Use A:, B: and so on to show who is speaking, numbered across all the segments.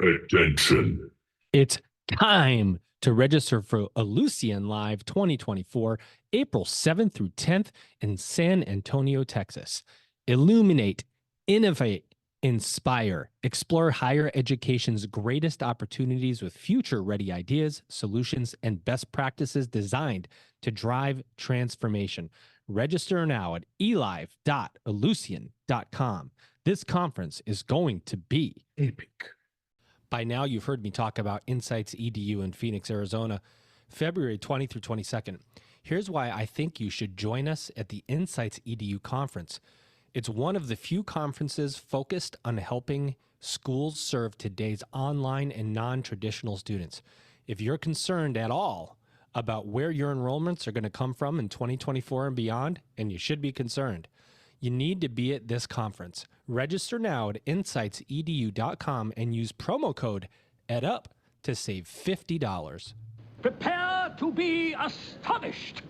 A: Attention. It's time to register for Ellucian Live 2024, April 7th through 10th in San Antonio, Texas. Illuminate, innovate, inspire, explore higher education's greatest opportunities with future-ready ideas, solutions, and best practices designed to drive transformation. Register now at elive.ellucian.com. This conference is going to be epic. By now, you've heard me talk about Insights EDU in Phoenix, Arizona, February 20 through 22nd. Here's why I think you should join us at the Insights EDU conference. It's one of the few conferences focused on helping schools serve today's online and non-traditional students. If you're concerned at all about where your enrollments are going to come from in 2024 and beyond, and you should be concerned, you need to be at this conference. Register now at insightsedu.com and use promo code EdUp to save $50.
B: Prepare to be astonished.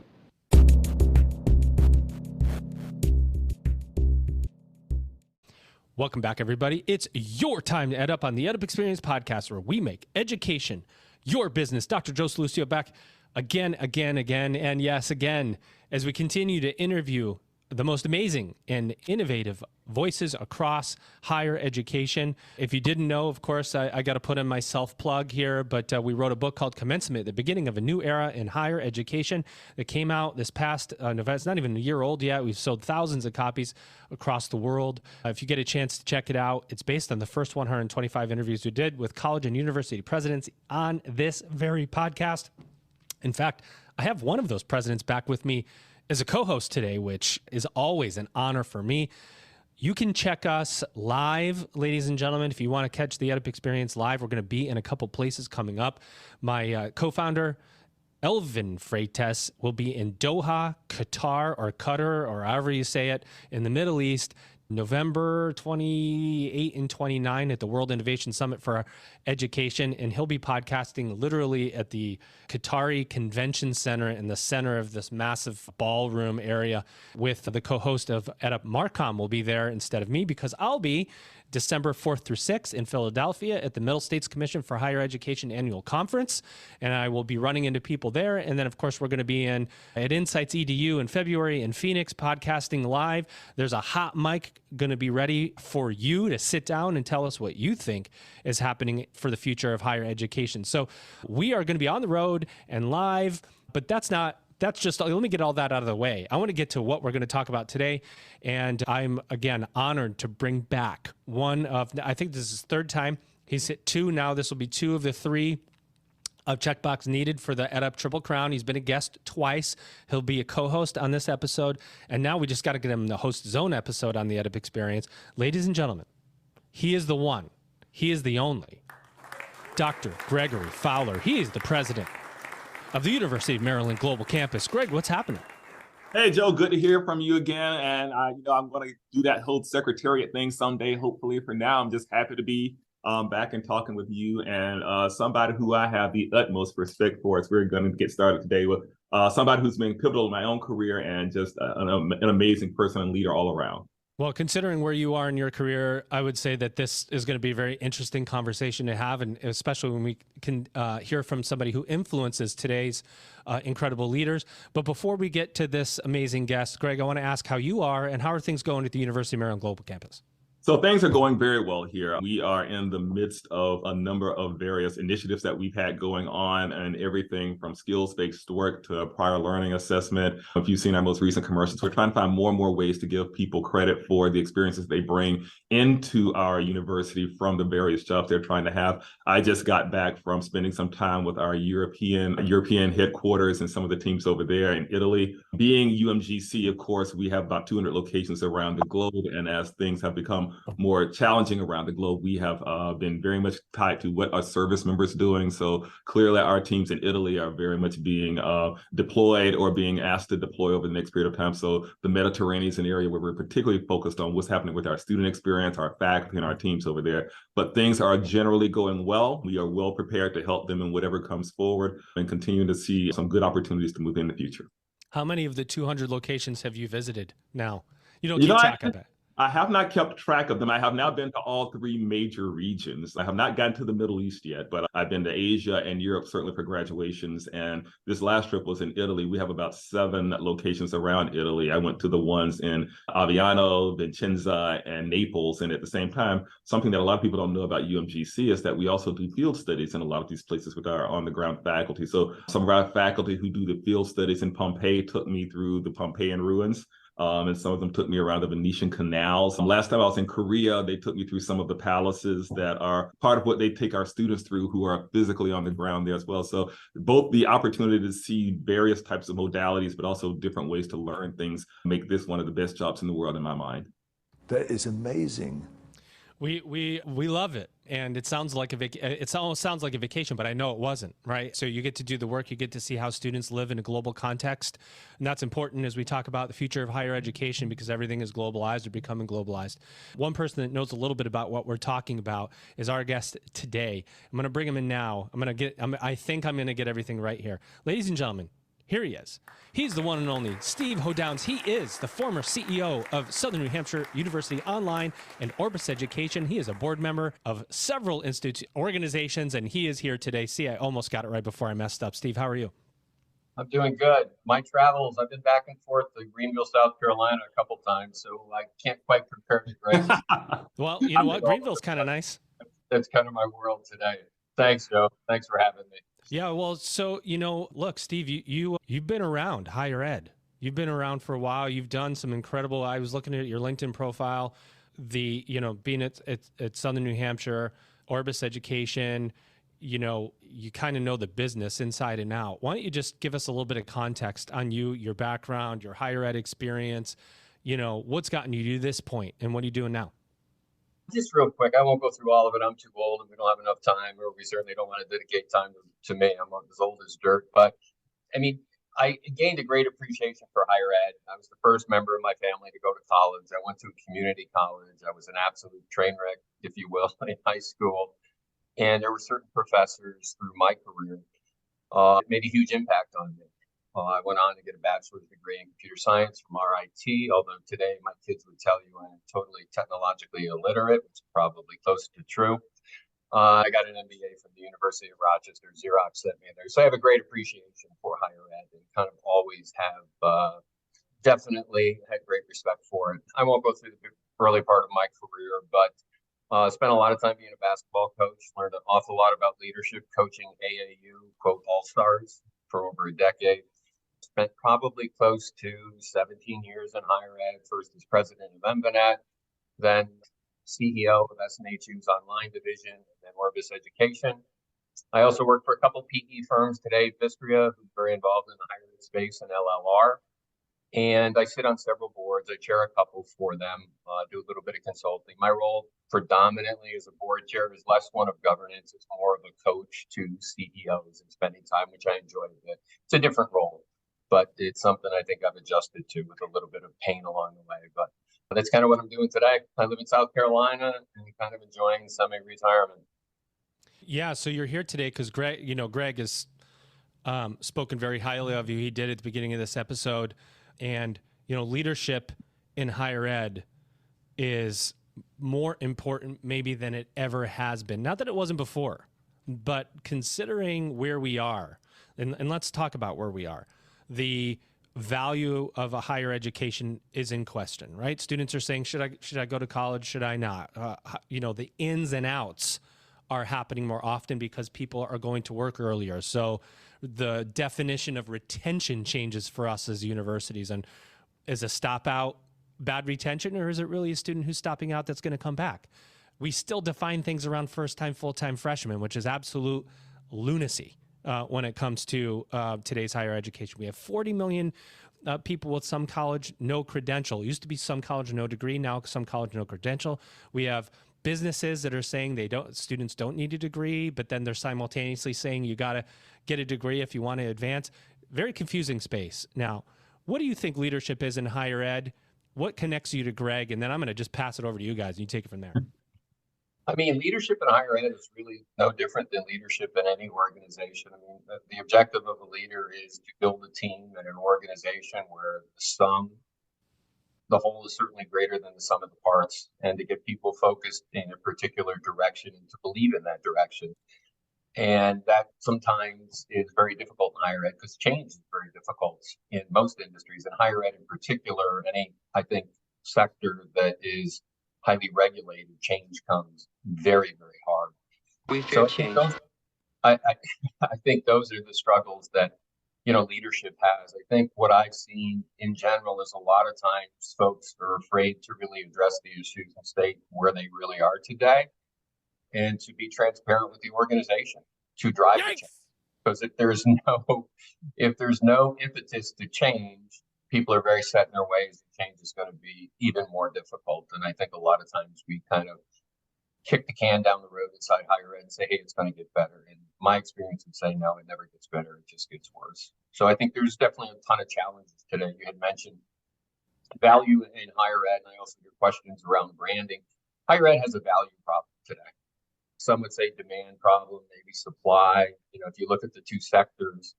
A: Welcome back, everybody. It's your time to EdUp on the EdUp Experience podcast, where we make education your business. Dr. Joe Lucio back again, and yes, again, as we continue to interview the most amazing and innovative voices across higher education. If you didn't know, of course, I got to put in my self-plug here, but we wrote a book called Commencement, the Beginning of a New Era in Higher Education, that came out this past November. It's not even a year old yet. We've sold thousands of copies across the world. If you get a chance to check it out, it's based on the first 125 interviews we did with college and university presidents on this very podcast. In fact, I have one of those presidents back with me as a co-host today, which is always an honor for me. You can check us live, ladies and gentlemen. If you want to catch the EdUp Experience live, we're going to be in a couple places coming up. My co-founder, Elvin Freites, will be in Doha, Qatar, or however you say it, in the Middle East, November 28 and 29 at the World Innovation Summit for Education. And he'll be podcasting literally at the Qatari Convention Center in the center of this massive ballroom area with the co-host of EdUp, Markham, will be there instead of me, because I'll be December 4th through 6th in Philadelphia at the Middle States Commission for Higher Education Annual Conference. And I will be running into people there. And then, of course, we're going to be at Insights EDU in February in Phoenix, podcasting live. There's a hot mic going to be ready for you to sit down and tell us what you think is happening for the future of higher education. So we are going to be on the road and live, but that's just, let me get all that out of the way. I want to get to what we're going to talk about today. And I'm, again, honored to bring back one of, I think this is his third time. He's hit two now. This will be two of the three of checkbox needed for the EdUp Triple Crown. He's been a guest twice. He'll be a co-host on this episode. And now we just got to get him the host his own episode on the EdUp Experience. Ladies and gentlemen, he is the one. He is the only. Dr. Gregory Fowler. He is the president of the University of Maryland Global Campus. Greg, what's happening?
C: Hey, Joe, good to hear from you again. And I'm going to do that whole secretariat thing someday, hopefully. For now, I'm just happy to be back and talking with you and somebody who I have the utmost respect for. It's we're going to get started today with somebody who's been pivotal in my own career and just an amazing person and leader all around.
A: Well, considering where you are in your career, I would say that this is going to be a very interesting conversation to have, and especially when we can hear from somebody who influences today's incredible leaders. But before we get to this amazing guest, Greg, I want to ask how you are and how are things going at the University of Maryland Global Campus?
C: So things are going very well here. We are in the midst of a number of various initiatives that we've had going on, and everything from skills-based work to prior learning assessment. If you've seen our most recent commercials, we're trying to find more and more ways to give people credit for the experiences they bring into our university from the various jobs they're trying to have. I just got back from spending some time with our European headquarters and some of the teams over there in Italy. Being UMGC, of course, we have about 200 locations around the globe, and as things have become more challenging around the globe, we have been very much tied to what our service members are doing. So clearly our teams in Italy are very much being deployed or being asked to deploy over the next period of time. So the Mediterranean is an area where we're particularly focused on what's happening with our student experience, our faculty, and our teams over there. But things are generally going well. We are well prepared to help them in whatever comes forward and continue to see some good opportunities to move in the future.
A: How many of the 200 locations have you visited now? You don't keep track of it.
C: I have not kept track of them. I have now been to all three major regions. I have not gotten to the Middle East yet, but I've been to Asia and Europe, certainly for graduations. And this last trip was in Italy. We have about 7 locations around Italy. I went to the ones in Aviano, Vicenza, and Naples. And at the same time, something that a lot of people don't know about UMGC is that we also do field studies in a lot of these places with our on-the-ground faculty. So some of our faculty who do the field studies in Pompeii took me through the Pompeian ruins. And some of them took me around the Venetian canals. Last time I was in Korea, they took me through some of the palaces that are part of what they take our students through who are physically on the ground there as well. So both the opportunity to see various types of modalities, but also different ways to learn things make this one of the best jobs in the world in my mind.
D: That is amazing.
A: We love it, and it sounds like it almost sounds like a vacation, but I know it wasn't, right? So you get to do the work, you get to see how students live in a global context, and that's important as we talk about the future of higher education because everything is globalized or becoming globalized. One person that knows a little bit about what we're talking about is our guest today. I'm going to bring him in now. I think I'm going to get everything right here, ladies and gentlemen. Here he is. He's the one and only Steve Hodownes. He is the former CEO of Southern New Hampshire University Online and Orbis Education. He is a board member of several organizations, and he is here today. See, I almost got it right before I messed up. Steve, how are you?
E: I'm doing good. My travels, I've been back and forth to Greenville, South Carolina a couple times, so I can't quite compare to Greg.
A: Well, you know what? Greenville's kind of nice.
E: That's kind of my world today. Thanks, Joe. Thanks for having me.
A: Yeah, well, so, look, Steve, you've been around higher ed. You've been around for a while. You've done some incredible, I was looking at your LinkedIn profile, being at Southern New Hampshire, Orbis Education, you kind of know the business inside and out. Why don't you just give us a little bit of context on you, your background, your higher ed experience, what's gotten you to this point, and what are you doing now?
E: Just real quick, I won't go through all of it. I'm too old and we don't have enough time, or we certainly don't want to dedicate time to me. I'm as old as dirt. But I mean, I gained a great appreciation for higher ed. I was the first member of my family to go to college. I went to a community college. I was an absolute train wreck, if you will, in high school. And there were certain professors through my career that made a huge impact on me. I went on to get a bachelor's degree in computer science from RIT, although today my kids would tell you I'm totally technologically illiterate, which is probably close to true. I got an MBA from the University of Rochester. Xerox sent me in there. So I have a great appreciation for higher ed and kind of always have definitely had great respect for it. I won't go through the early part of my career, but spent a lot of time being a basketball coach, learned an awful lot about leadership, coaching AAU, quote, all-stars for over a decade. Spent probably close to 17 years in higher ed, first as president of MVNet, then CEO of SNHU's online division, and then Orbis Education. I also work for a couple PE firms today, Vistria, who's very involved in the higher ed space, and LLR. And I sit on several boards. I chair a couple for them, do a little bit of consulting. My role predominantly as a board chair is less one of governance. It's more of a coach to CEOs and spending time, which I enjoy a bit. It's a different role, but it's something I think I've adjusted to with a little bit of pain along the way. But that's kind of what I'm doing today. I live in South Carolina and kind of enjoying semi-retirement.
A: Yeah, so you're here today because Greg has spoken very highly of you. He did at the beginning of this episode. And, leadership in higher ed is more important maybe than it ever has been. Not that it wasn't before, but considering where we are, and let's talk about where we are, the value of a higher education is in question, right? Students are saying, should I go to college? Should I not? The ins and outs are happening more often because people are going to work earlier. So the definition of retention changes for us as universities. And is a stop out bad retention, or is it really a student who's stopping out that's going to come back? We still define things around first-time, full-time freshmen, which is absolute lunacy when it comes to today's higher education. We have 40 million people with some college, no credential. It used to be some college, no degree. Now some college, no credential. We have businesses that are saying students don't need a degree, but then they're simultaneously saying you got to get a degree if you want to advance. Very confusing space. Now, what do you think leadership is in higher ed? What connects you to Greg? And then I'm going to just pass it over to you guys and you take it from there.
E: I mean, leadership in higher ed is really no different than leadership in any organization. I mean, the objective of a leader is to build a team and an organization where the sum the whole is certainly greater than the sum of the parts, and to get people focused in a particular direction and to believe in that direction. And that sometimes is very difficult in higher ed because change is very difficult in most industries, and higher ed in particular, any, I think, sector that is highly regulated, change comes very, very hard.
F: We fear change.
E: I think those are the struggles that, leadership has. I think what I've seen in general is a lot of times folks are afraid to really address the issues and state where they really are today, and to be transparent with the organization to drive the change. Because if there's no impetus to change, people are very set in their ways, and change is going to be even more difficult. And I think a lot of times we kind of kick the can down the road inside higher ed and say, hey, it's going to get better. And my experience would say, no, it never gets better. It just gets worse. So I think there's definitely a ton of challenges today. You had mentioned value in higher ed, and I also hear questions around branding. Higher ed has a value problem today. Some would say demand problem, maybe supply. If you look at the two sectors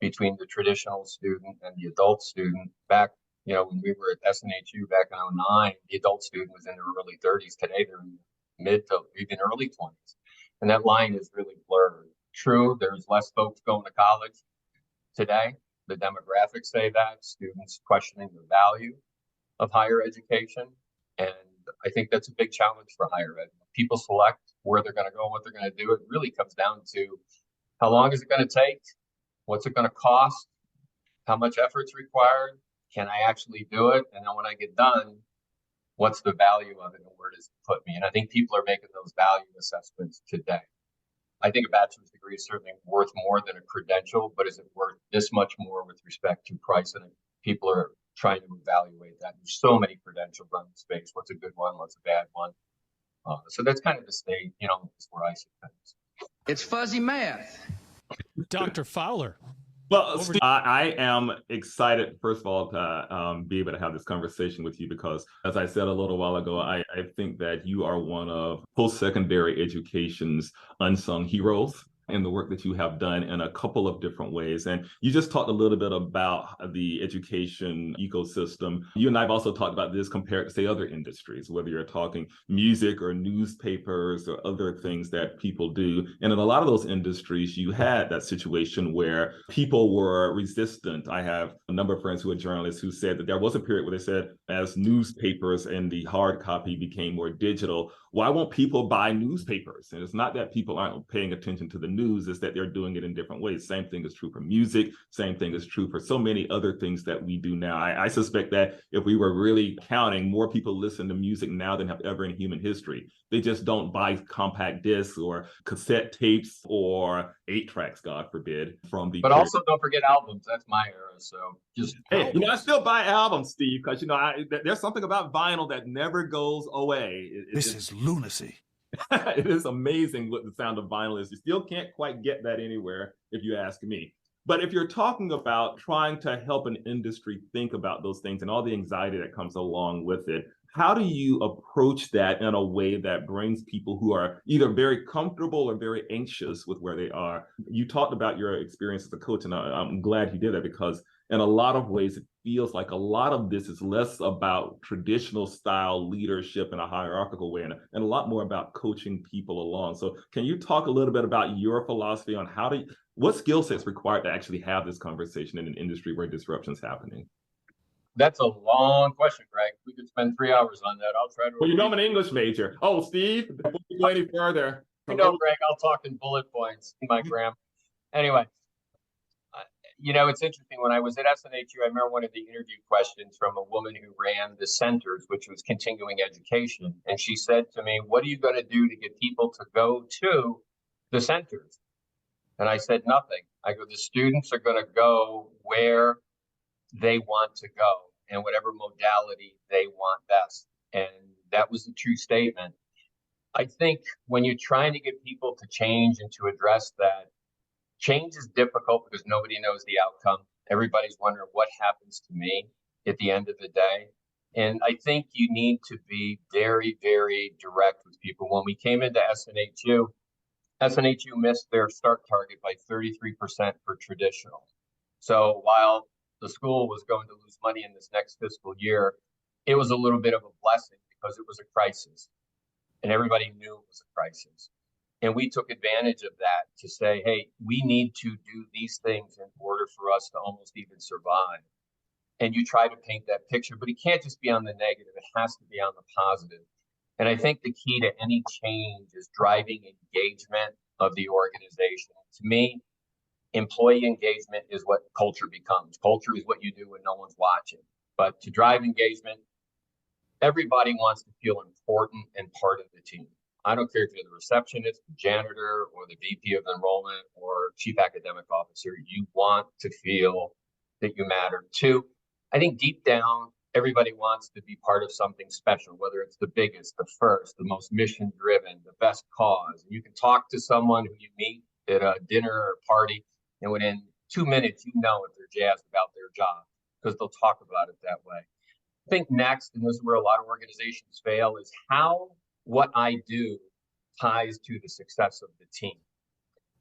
E: between the traditional student and the adult student, back, when we were at SNHU back in 2009, the adult student was in their early 30s. Today, they're in mid to even early 20s. And that line is really blurred. True, there's less folks going to college today. The demographics say that. Students questioning the value of higher education. And I think that's a big challenge for higher ed. People select where they're going to go, what they're going to do. It really comes down to how long is it going to take? What's it going to cost? How much effort's required? Can I actually do it? And then when I get done, what's the value of it and where does it put me? And I think people are making those value assessments today. I think a bachelor's degree is certainly worth more than a credential, but is it worth this much more with respect to price? And people are trying to evaluate that. There's so many credentials on the space. What's a good one? What's a bad one? So that's kind of the state, is where I see things.
F: It's fuzzy math.
A: Dr. Fowler.
C: Well, Steve, I am excited, first of all, to be able to have this conversation with you because, as I said a little while ago, I think that you are one of post-secondary education's unsung heroes in the work that you have done in a couple of different ways. And you just talked a little bit about the education ecosystem. You and I have also talked about this compared to, say, other industries, whether you're talking music or newspapers or other things that people do. And in a lot of those industries, you had that situation where people were resistant. I have a number of friends who are journalists who said that there was a period where they said, as newspapers and the hard copy became more digital, why won't people buy newspapers? And it's not that people aren't paying attention to the news, it's that they're doing it in different ways. Same thing is true for music. Same thing is true for so many other things that we do now. I suspect that if we were really counting, more people listen to music now than have ever in human history. They just don't buy compact discs or cassette tapes or 8 tracks, God forbid, from the.
E: But also don't forget albums. That's my era. So just.
C: Hey, I still buy albums, Steve, because there's something about vinyl that never goes away.
D: This is lunacy.
C: It is amazing what the sound of vinyl is. You still can't quite get that anywhere, if you ask me. But if you're talking about trying to help an industry think about those things and all the anxiety that comes along with it, how do you approach that in a way that brings people who are either very comfortable or very anxious with where they are? You talked about your experience as a coach, and I'm glad you did that because in a lot of ways, it feels like a lot of this is less about traditional style leadership in a hierarchical way and a lot more about coaching people along. So can you talk a little bit about your philosophy on what skill sets required to actually have this conversation in an industry where disruption is happening?
E: That's a long question, Greg. We could spend 3 hours on that. I'll try to.
C: Well, I'm an English major. Oh, Steve, before we go any further.
E: Greg, I'll talk in bullet points, my gram. Anyway, it's interesting. When I was at SNHU, I remember one of the interview questions from a woman who ran the centers, which was continuing education. And she said to me, what are you going to do to get people to go to the centers? And I said, nothing. I go, the students are going to go where they want to go and whatever modality they want best. And that was the true statement. I think when you're trying to get people to change and to address that, change is difficult because nobody knows the outcome. Everybody's wondering what happens to me at the end of the day. And I think you need to be very, very direct with people. When we came into SNHU missed their start target by 33% for traditional. So while the school was going to lose money in this next fiscal year, it was a little bit of a blessing because it was a crisis and everybody knew it was a crisis. And we took advantage of that to say, hey, we need to do these things in order for us to almost even survive. And you try to paint that picture, but it can't just be on the negative. It has to be on the positive. And I think the key to any change is driving engagement of the organization. To me, employee engagement is what culture becomes. Culture is what you do when no one's watching. But to drive engagement, everybody wants to feel important and part of the team. I don't care if you're the receptionist, the janitor, or the VP of enrollment, or chief academic officer. You want to feel that you matter. Two, I think deep down, everybody wants to be part of something special, whether it's the biggest, the first, the most mission-driven, the best cause. You can talk to someone who you meet at a dinner or party, and within 2 minutes, you know if they're jazzed about their job because they'll talk about it that way. I think next, and this is where a lot of organizations fail, is how what I do ties to the success of the team.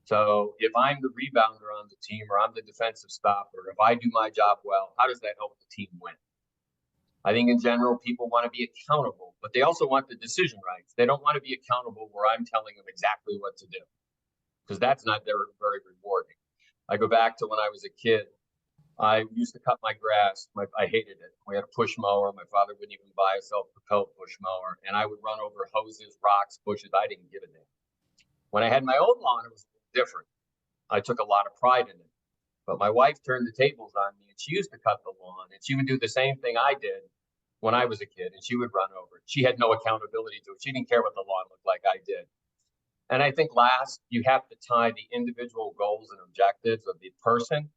E: So if I'm the rebounder on the team, or I'm the defensive stopper, if I do my job well, how does that help the team win? I think in general, people want to be accountable, but they also want the decision rights. They don't want to be accountable where I'm telling them exactly what to do, because that's not very rewarding. I go back to when I was a kid. I used to cut my grass. I hated it. We had a push mower. My father wouldn't even buy a self-propelled push mower. And I would run over hoses, rocks, bushes. I didn't give a damn. When I had my own lawn, it was different. I took a lot of pride in it. But my wife turned the tables on me, and she used to cut the lawn. And she would do the same thing I did when I was a kid. And she would run over it. She had no accountability to it. She didn't care what the lawn looked like. I did. And I think last, you have to tie the individual goals and objectives of the person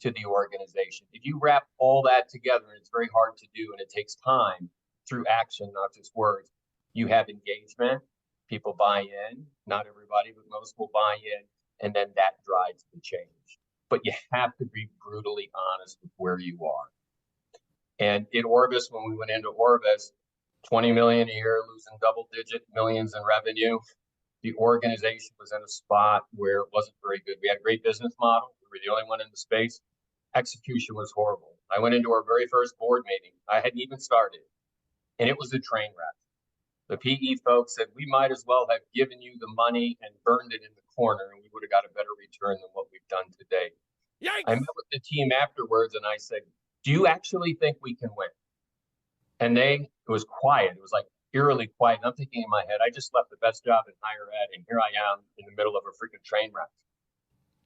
E: to the organization. If you wrap all that together, and it's very hard to do, and it takes time through action, not just words, you have engagement, people buy in, not everybody, but most will buy in, and then that drives the change. But you have to be brutally honest with where you are. And in Orbis, when we went into Orbis, 20 million a year, losing double-digit millions in revenue, the organization was in a spot where it wasn't very good. We had a great business model. We were the only one in the space. Execution was horrible. I went into our very first board meeting. I hadn't even started, and it was a train wreck. The PE folks said, we might as well have given you the money and burned it in the corner, and we would have got a better return than what we've done today. Yikes. I met with the team afterwards, and I said, do you actually think we can win? And it was quiet. It was like eerily quiet. And I'm thinking in my head, I just left the best job in higher ed, and here I am in the middle of a freaking train wreck.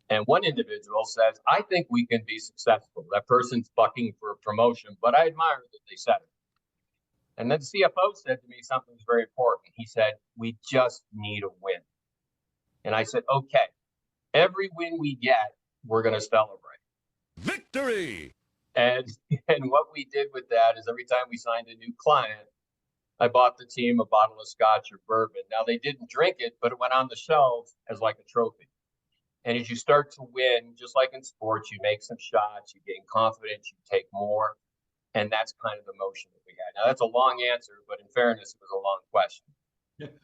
E: And one individual says, I think we can be successful. That person's bucking for a promotion, but I admire that they said it. And then the CFO said to me something that's very important. He said, we just need a win. And I said, okay, every win we get, we're going to celebrate.
G: Victory!
E: And what we did with that is every time we signed a new client, I bought the team a bottle of scotch or bourbon. Now, they didn't drink it, but it went on the shelves as like a trophy. And as you start to win, just like in sports, you make some shots, you gain confidence, you take more. And that's kind of the motion that we had. Now, that's a long answer, but in fairness, it was a long question.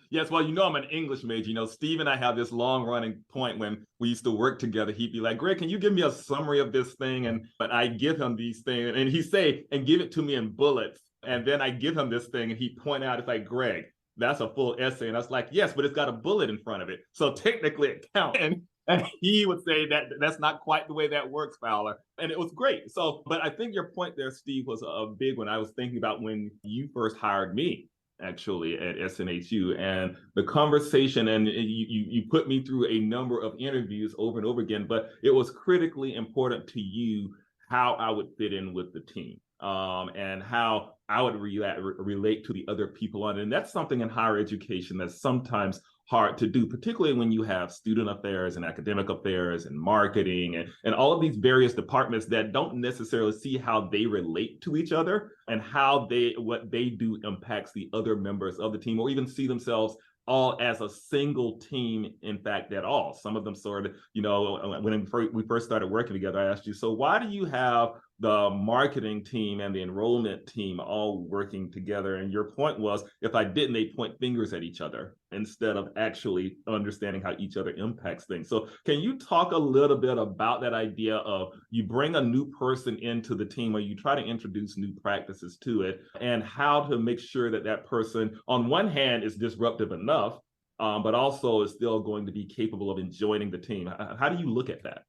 C: Yes, well, I'm an English major. Steve and I have this long running point when we used to work together. He'd be like, Greg, can you give me a summary of this thing? But I give him these things, and he'd say, and give it to me in bullets. And then I give him this thing, and he'd point out, it's like, Greg, that's a full essay. And I was like, yes, but it's got a bullet in front of it. So technically it counts. And he would say that that's not quite the way that works, Fowler. And it was great. So, but I think your point there, Steve, was a big one. I was thinking about when you first hired me, actually, at SNHU, and the conversation, and you put me through a number of interviews over and over again, but it was critically important to you how I would fit in with the team, and how I would relate to the other people on it. And that's something in higher education that's sometimes hard to do, particularly when you have student affairs and academic affairs and marketing and all of these various departments that don't necessarily see how they relate to each other and how what they do impacts the other members of the team, or even see themselves all as a single team, in fact, at all. Some of them sort of, when we first started working together, I asked you, so why do you have the marketing team and the enrollment team all working together. And your point was, if I didn't, they point fingers at each other instead of actually understanding how each other impacts things. So can you talk a little bit about that idea of you bring a new person into the team or you try to introduce new practices to it, and how to make sure that that person, on one hand, is disruptive enough, but also is still going to be capable of enjoying the team? How do you look at that?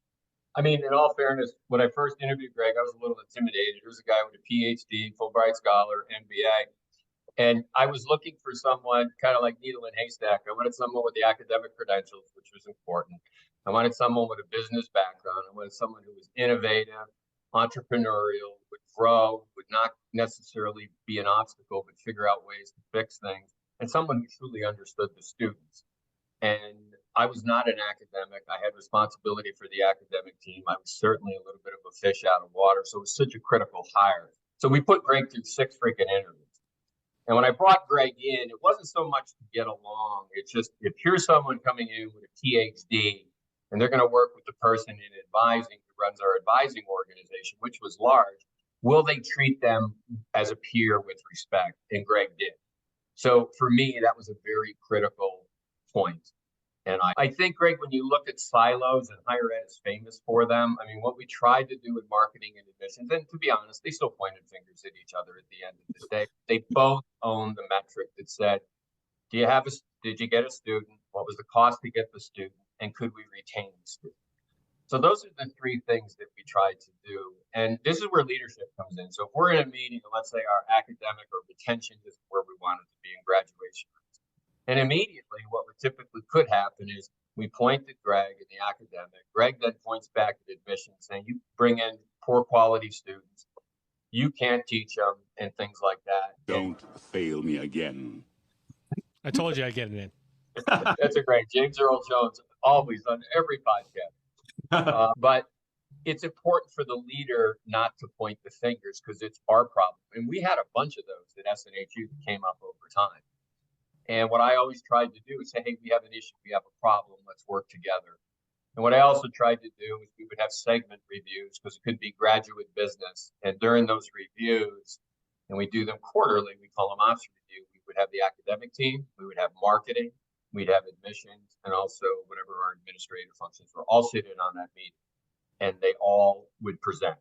E: I mean, in all fairness, when I first interviewed Greg, I was a little intimidated. He was a guy with a PhD, Fulbright Scholar, MBA. And I was looking for someone kind of like needle in haystack. I wanted someone with the academic credentials, which was important. I wanted someone with a business background. I wanted someone who was innovative, entrepreneurial, would grow, would not necessarily be an obstacle, but figure out ways to fix things, and someone who truly understood the students. And I was not an academic. I had responsibility for the academic team. I was certainly a little bit of a fish out of water. So it was such a critical hire. So we put Greg through 6 freaking interviews. And when I brought Greg in, it wasn't so much to get along. It's just, if here's someone coming in with a PhD and they're going to work with the person in advising who runs our advising organization, which was large, will they treat them as a peer with respect? And Greg did. So for me, that was a very critical point. And I think, Greg, when you look at silos, and higher ed is famous for them, I mean, what we tried to do with marketing and admissions, and to be honest, they still pointed fingers at each other at the end of the day. They both owned the metric that said, did you get a student? What was the cost to get the student? And could we retain the student? So those are the 3 things that we tried to do. And this is where leadership comes in. So if we're in a meeting, and let's say our academic or retention is where we want it to be in graduation, and immediately what would typically could happen is we point to Greg and the academic. Greg then points back at admission saying, you bring in poor quality students, you can't teach them, and things like that.
G: Don't fail me again.
A: I told you I'd get it in.
E: That's a great James Earl Jones, always on every podcast. But it's important for the leader not to point the fingers, because it's our problem. And we had a bunch of those at SNHU that came up over time. And what I always tried to do is say, hey, we have an issue, we have a problem, let's work together. And what I also tried to do is we would have segment reviews, because it could be graduate business. And during those reviews, and we do them quarterly, we call them ops review, we would have the academic team, we would have marketing, we'd have admissions, and also whatever our administrative functions were, all sit in on that meeting. And they all would present,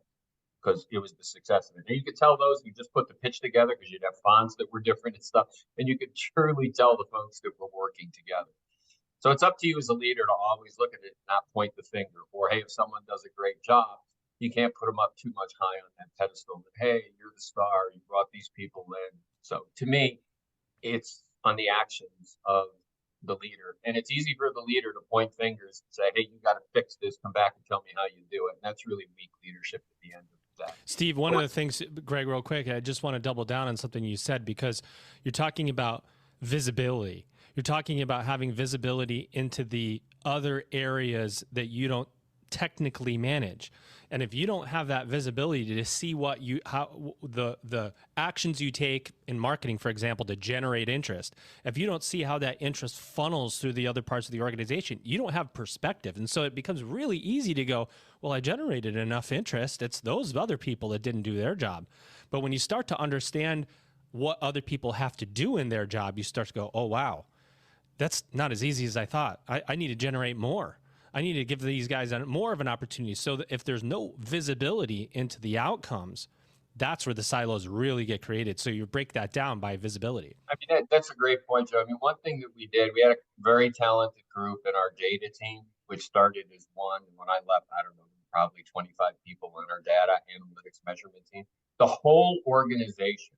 E: because it was the success of it. And you could tell those who just put the pitch together, because you'd have fonts that were different and stuff. And you could truly tell the folks that were working together. So it's up to you as a leader to always look at it, not point the finger. Or, hey, if someone does a great job, you can't put them up too much high on that pedestal. That, hey, you're the star, you brought these people in. So to me, it's on the actions of the leader. And it's easy for the leader to point fingers and say, hey, you got to fix this, come back and tell me how you do it. And that's really weak leadership at the end of that.
A: Steve, one of the things, Greg, real quick, I just want to double down on something you said, because you're talking about visibility. You're talking about having visibility into the other areas that you don't technically manage. And if you don't have that visibility to see what the actions you take in marketing, for example, to generate interest, if you don't see how that interest funnels through the other parts of the organization, you don't have perspective. And so it becomes really easy to go, well, I generated enough interest. It's those other people that didn't do their job. But when you start to understand what other people have to do in their job, you start to go, oh, wow, that's not as easy as I thought. I need to generate more. I need to give these guys more of an opportunity, so that if there's no visibility into the outcomes, that's where the silos really get created. So you break that down by visibility.
E: I mean, that's a great point, Joe. I mean, one thing that we did, we had a very talented group in our data team, which started as one. And when I left, I don't know, probably 25 people on our data analytics measurement team. The whole organization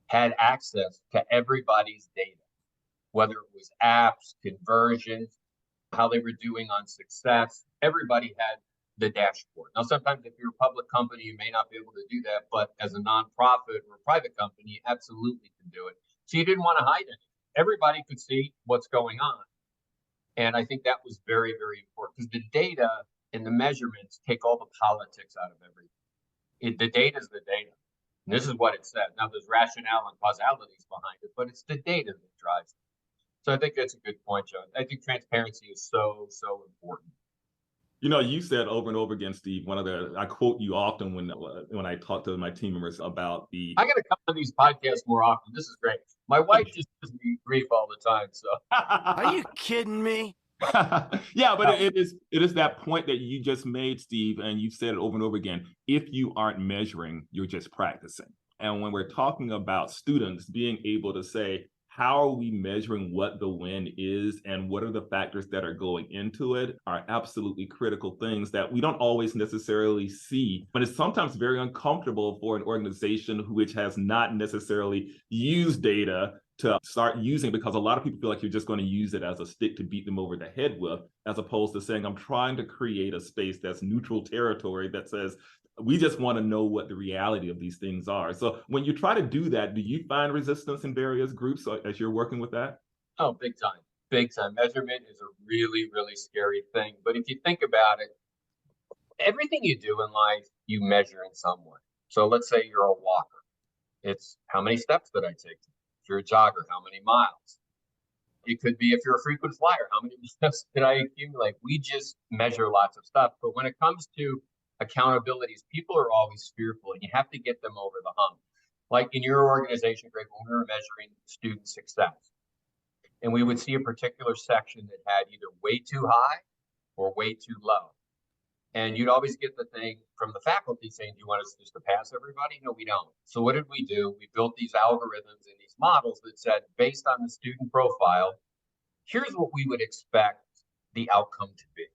E: had access to everybody's data, whether it was apps, conversions, how they were doing on success. Everybody had the dashboard. Now, sometimes if you're a public company, you may not be able to do that, but as a nonprofit or a private company, you absolutely can do it. So you didn't want to hide it. Everybody could see what's going on. And I think that was very, very important, because the data and the measurements take all the politics out of everything. The data is the data. And this is what it says. Now, there's rationale and causalities behind it, but it's the data that drives it. So I think that's a good point, Joe. I think transparency is so, so important.
C: You know, you said over and over again, Steve, I quote you often when I talk to my team members about the.
E: I got to come on these podcasts more often. This is great. My wife just gives me grief all the time. So.
H: Are you kidding me?
C: Yeah, but it is that point that you just made, Steve, and you've said it over and over again. If you aren't measuring, you're just practicing. And when we're talking about students being able to say, how are we measuring what the win is and what are the factors that are going into it are absolutely critical things that we don't always necessarily see. But it's sometimes very uncomfortable for an organization which has not necessarily used data to start using, because a lot of people feel like you're just going to use it as a stick to beat them over the head with, as opposed to saying, I'm trying to create a space that's neutral territory that says, we just want to know what the reality of these things are. So when you try to do that, do you find resistance in various groups as you're working with that?
E: Oh, big time. Big time. Measurement is a really, really scary thing. But if you think about it, everything you do in life, you measure in some way. So let's say you're a walker. It's how many steps did I take? If you're a jogger, how many miles? It could be if you're a frequent flyer, how many steps did I accumulate? We just measure lots of stuff. But when it comes to accountabilities, people are always fearful, and you have to get them over the hump. Like in your organization, Greg, when we were measuring student success, and we would see a particular section that had either way too high or way too low. And you'd always get the thing from the faculty saying, do you want us just to pass everybody? No, we don't. So what did we do? We built these algorithms and these models that said, based on the student profile, here's what we would expect the outcome to be.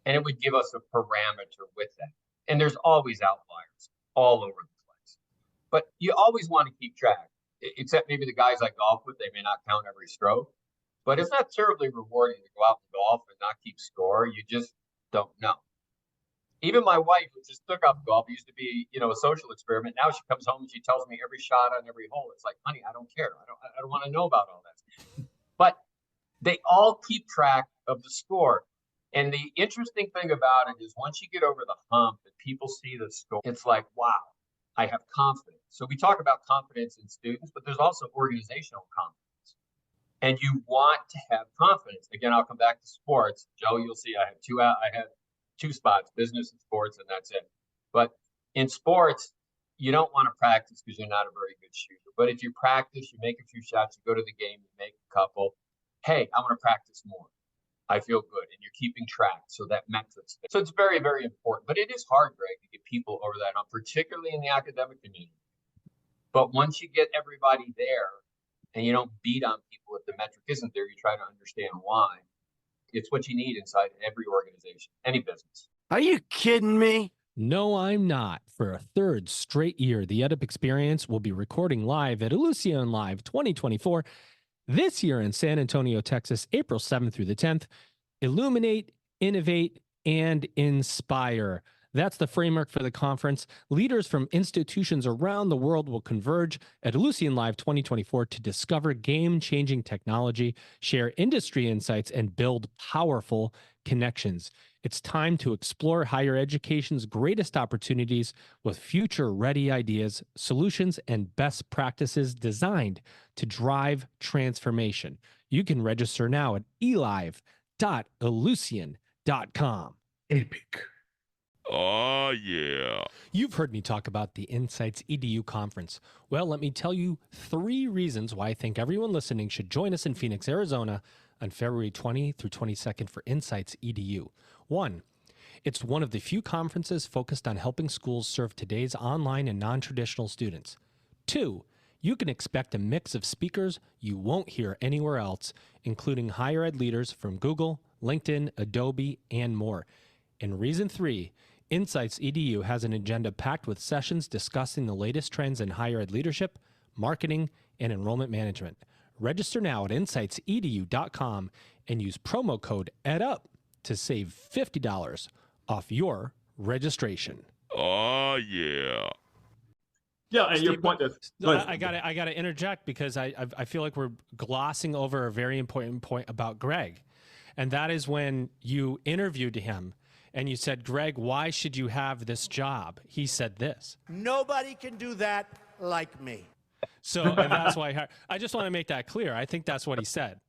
E: And it would give us a parameter with that. And there's always outliers all over the place. But you always want to keep track, except maybe the guys I golf with, they may not count every stroke. But it's not terribly rewarding to go out and golf and not keep score. You just don't know. Even my wife, who just took up golf, used to be, a social experiment. Now she comes home and she tells me every shot on every hole. It's like, honey, I don't care. I don't want to know about all that. But they all keep track of the score. And the interesting thing about it is once you get over the hump and people see the score, it's like, wow, I have confidence. So we talk about confidence in students, but there's also organizational confidence. And you want to have confidence. Again, I'll come back to sports. Joe, you'll see I have two spots, business and sports, and that's it. But in sports, you don't want to practice because you're not a very good shooter. But if you practice, you make a few shots, you go to the game, you make a couple. Hey, I want to practice more. I feel good. And you're keeping track. So that metrics. So it's very, very important. But it is hard, Greg, to get people over that hump, particularly in the academic community. But once you get everybody there and you don't beat on people if the metric isn't there, you try to understand why. It's what you need inside every organization, any business.
H: Are you kidding me?
A: No, I'm not. For a third straight year, the EdUp Experience will be recording live at Illusion Live 2024 this year in San Antonio, Texas, April 7th through the 10th. Illuminate, innovate, and inspire. That's the framework for the conference. Leaders from institutions around the world will converge at Illusion Live 2024 to discover game-changing technology, share industry insights, and build powerful connections. It's time to explore higher education's greatest opportunities with future-ready ideas, solutions, and best practices designed to drive transformation. You can register now at elive.illusion.com.
G: Epic. Oh, yeah.
A: You've heard me talk about the Insights EDU conference. Well, let me tell you 3 reasons why I think everyone listening should join us in Phoenix, Arizona on February 20 through 22nd for Insights EDU. 1, it's one of the few conferences focused on helping schools serve today's online and non-traditional students. 2, you can expect a mix of speakers you won't hear anywhere else, including higher ed leaders from Google, LinkedIn, Adobe, and more. And reason 3, Insights EDU has an agenda packed with sessions discussing the latest trends in higher ed leadership, marketing, and enrollment management. Register now at insightsedu.com and use promo code EdUp to save $50 off your registration.
G: Oh, yeah.
C: Yeah, and
A: Steve,
C: your point is...
A: I gotta interject because I feel like we're glossing over a very important point about Greg. And that is when you interviewed him and you said, Greg, why should you have this job? He said this.
H: Nobody can do that like me.
A: So and that's why I just want to make that clear. I think that's what he said.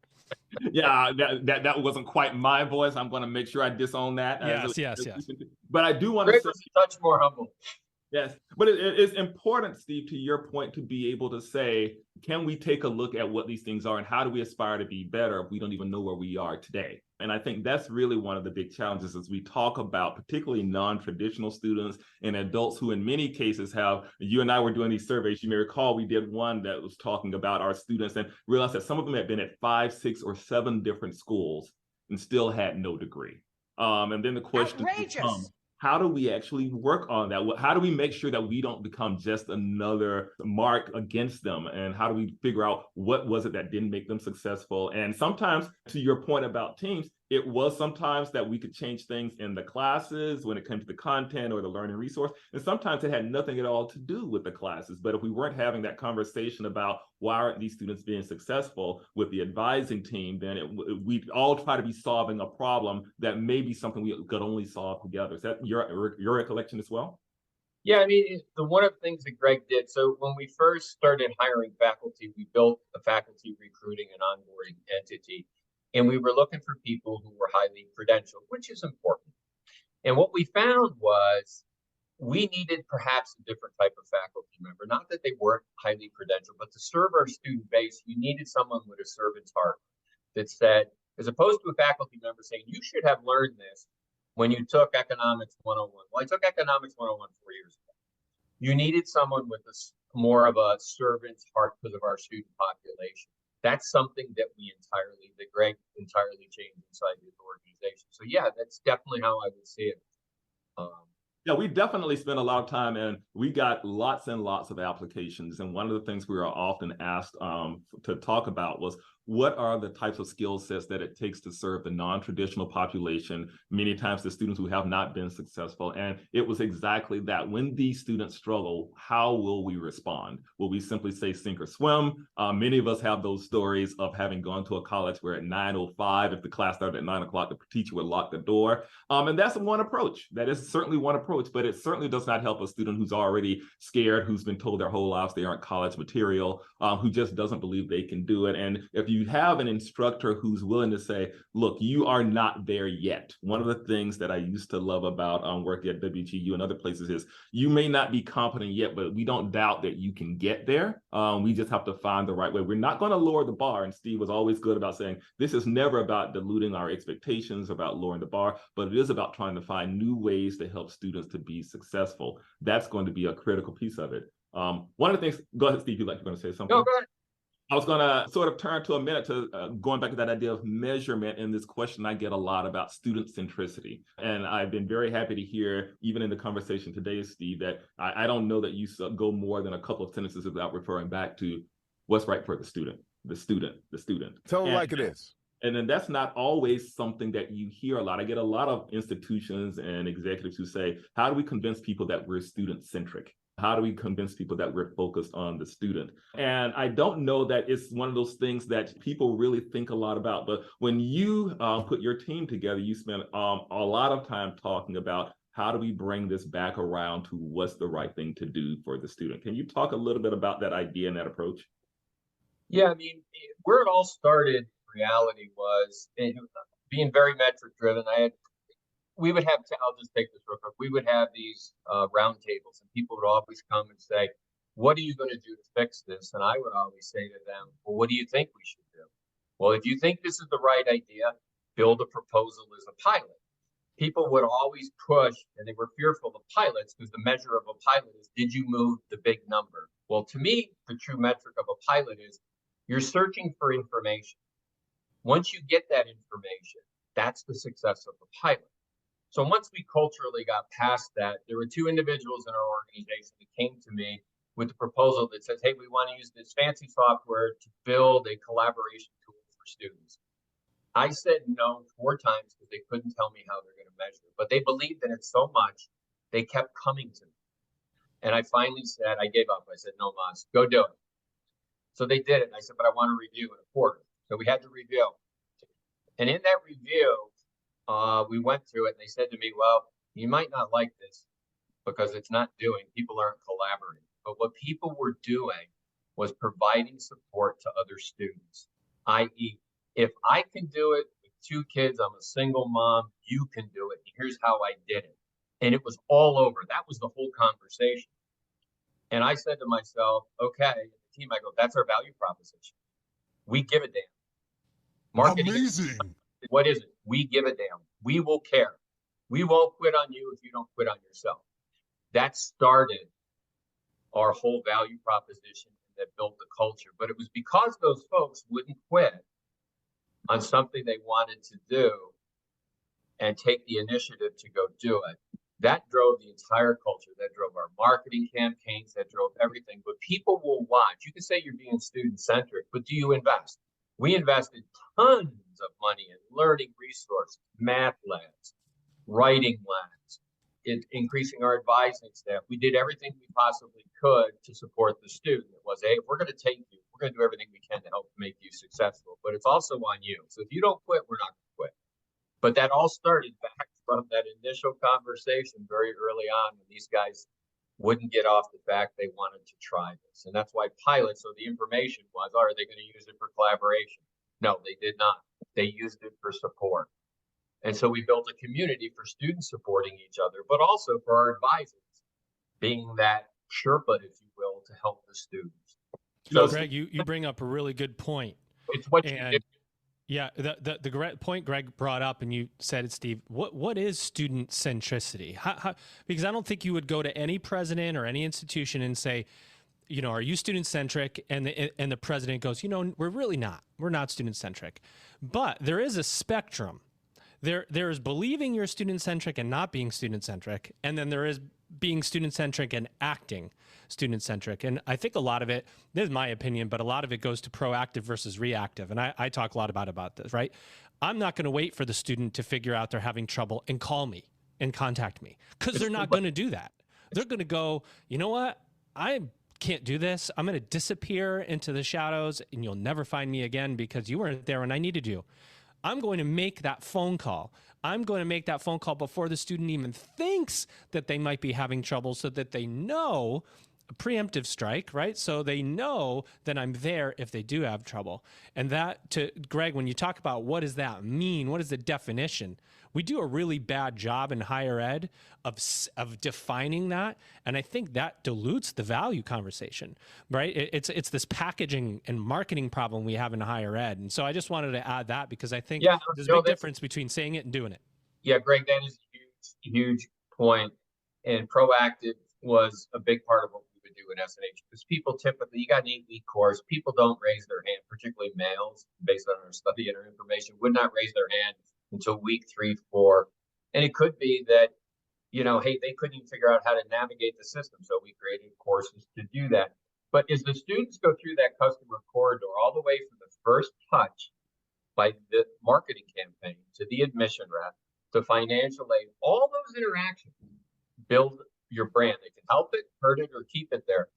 C: Yeah, that wasn't quite my voice. I'm going to make sure I disown that.
A: Yes.
C: But I do want to
E: Greg
C: say,
E: was a touch more humble.
C: yes, but it's important, Steve, to your point, to be able to say, can we take a look at what these things are and how do we aspire to be better if we don't even know where we are today? And I think that's really one of the big challenges as we talk about particularly non-traditional students and adults who in many cases have, you and I were doing these surveys, you may recall we did one that was talking about our students and realized that some of them had been at 5, 6, or 7 different schools and still had no degree. And then the question becomes, how do we actually work on that? How do we make sure that we don't become just another mark against them? And how do we figure out what was it that didn't make them successful? And sometimes, to your point about teams, it was sometimes that we could change things in the classes when it came to the content or the learning resource. And sometimes it had nothing at all to do with the classes. But if we weren't having that conversation about why aren't these students being successful with the advising team, then we'd all try to be solving a problem that may be something we could only solve together. Is that your recollection as well?
E: Yeah, I mean, one of the things that Greg did, so when we first started hiring faculty, we built a faculty recruiting and onboarding entity. And we were looking for people who were highly credentialed, which is important. And what we found was we needed perhaps a different type of faculty member, not that they weren't highly credentialed, but to serve our student base, you needed someone with a servant's heart that said, as opposed to a faculty member saying, you should have learned this when you took Economics 101. Well, I took Economics 101 4 years ago. You needed someone with more of a servant's heart because of our student population. That's something that Greg entirely changed inside his organization. So yeah, that's definitely how I would see it.
C: Yeah, we definitely spent a lot of time and we got lots and lots of applications. And one of the things we were often asked to talk about was, what are the types of skill sets that it takes to serve the non-traditional population, many times the students who have not been successful? And it was exactly that. When these students struggle, how will we respond? Will we simply say sink or swim? Many of us have those stories of having gone to a college where at 9:05, if the class started at 9 o'clock, the teacher would lock the door. And that's one approach. That is certainly one approach, but it certainly does not help a student who's already scared, who's been told their whole lives they aren't college material, who just doesn't believe they can do it. And if you have an instructor who's willing to say, look, you are not there yet. One of the things that I used to love about working at WGU and other places is you may not be competent yet, but we don't doubt that you can get there. We just have to find the right way. We're not going to lower the bar. And Steve was always good about saying, this is never about diluting our expectations, about lowering the bar, but it is about trying to find new ways to help students to be successful. That's going to be a critical piece of it. One of the things, go ahead, Steve, you're going to say something?
E: No, go ahead.
C: I was going to sort of turn to a minute to going back to that idea of measurement. In this question, I get a lot about student centricity. And I've been very happy to hear, even in the conversation today, Steve, that I don't know that you go more than a couple of sentences without referring back to what's right for the student.
I: Tell them like it is.
C: And then that's not always something that you hear a lot. I get a lot of institutions and executives who say, how do we convince people that we're student-centric? How do we convince people that we're focused on the student? And I don't know that it's one of those things that people really think a lot about. But when you put your team together, you spend a lot of time talking about how do we bring this back around to what's the right thing to do for the student? Can you talk a little bit about that idea and that approach?
E: Yeah, I mean, where it all started, reality was being very metric driven. We would have, I'll just take this real quick. We would have these round tables and people would always come and say, what are you going to do to fix this? And I would always say to them, well, what do you think we should do? Well, if you think this is the right idea, build a proposal as a pilot. People would always push, and they were fearful of pilots because the measure of a pilot is, did you move the big number? Well, to me, the true metric of a pilot is you're searching for information. Once you get that information, that's the success of the pilot. So once we culturally got past that, there were 2 individuals in our organization that came to me with a proposal that says, hey, we want to use this fancy software to build a collaboration tool for students. I said no 4 times because they couldn't tell me how they're going to measure it, but they believed in it so much, they kept coming to me. And I finally said, I gave up. I said, no, Mas, go do it. So they did it. And I said, but I want to review in a quarter. So we had to review. And in that review, we went through it and they said to me, well, you might not like this because it's not doing, people aren't collaborating. But what people were doing was providing support to other students, i.e., If I can do it with 2 kids, I'm a single mom, you can do it. Here's how I did it. And it was all over. That was the whole conversation. And I said to myself, okay, the team, I go, that's our value proposition. We give a damn. Marketing.
I: Amazing.
E: What is it? We give a damn. We will care. We won't quit on you if you don't quit on yourself. That started our whole value proposition that built the culture. But it was because those folks wouldn't quit on something they wanted to do and take the initiative to go do it. That drove the entire culture. That drove our marketing campaigns. That drove everything. But people will watch. You can say you're being student-centric, but do you invest? We invested tons of money in learning resources, math labs, writing labs, increasing our advising staff. We did everything we possibly could to support the student. It was, hey, if we're going to take you, we're going to do everything we can to help make you successful. But it's also on you. So if you don't quit, we're not going to quit. But that all started back from that initial conversation very early on when these guys wouldn't get off the fact they wanted to try this. And that's why pilots, so the information was, are they going to use it for collaboration? No, they did not. They used it for support. And so we built a community for students supporting each other, but also for our advisors, being that Sherpa, if you will, to help the students.
A: So, Greg, you bring up a really good point.
E: It's what you did.
A: Yeah, the point Greg brought up, and you said it, Steve. What is student centricity? How, because I don't think you would go to any president or any institution and say, you know, are you student centric? And the president goes, you know, we're really not. We're not student centric. But there is a spectrum. There is believing you're student centric and not being student centric, and then there is being student centric and acting student centric. And I think a lot of it, this is my opinion, but a lot of it goes to proactive versus reactive. And I talk a lot about this, right? I'm not going to wait for the student to figure out they're having trouble and call me and contact me, because they're not going to do that. They're going to go, you know what? I can't do this. I'm going to disappear into the shadows and you'll never find me again because you weren't there when I needed you. I'm going to make that phone call. I'm going to make that phone call before the student even thinks that they might be having trouble, so that they know a preemptive strike, right? So they know that I'm there if they do have trouble. And that, to Greg, when you talk about what does that mean, what is the definition? We do a really bad job in higher ed of defining that, and I think that dilutes the value conversation, right? It's this packaging and marketing problem we have in higher ed, and so I just wanted to add that because I think there's a big difference between saying it and doing it.
E: Yeah, Greg, that is a huge point, and proactive was a big part of what we would do in SNH, because people typically, you got an 8-week course, people don't raise their hand, particularly males, based on our study and our information, would not raise their hand until week 3, 4. And it could be that, you know, hey, they couldn't even figure out how to navigate the system. So we created courses to do that. But as the students go through that customer corridor, all the way from the first touch by the marketing campaign to the admission rep to financial aid, all those interactions build your brand. They can help it, hurt it, or keep it there.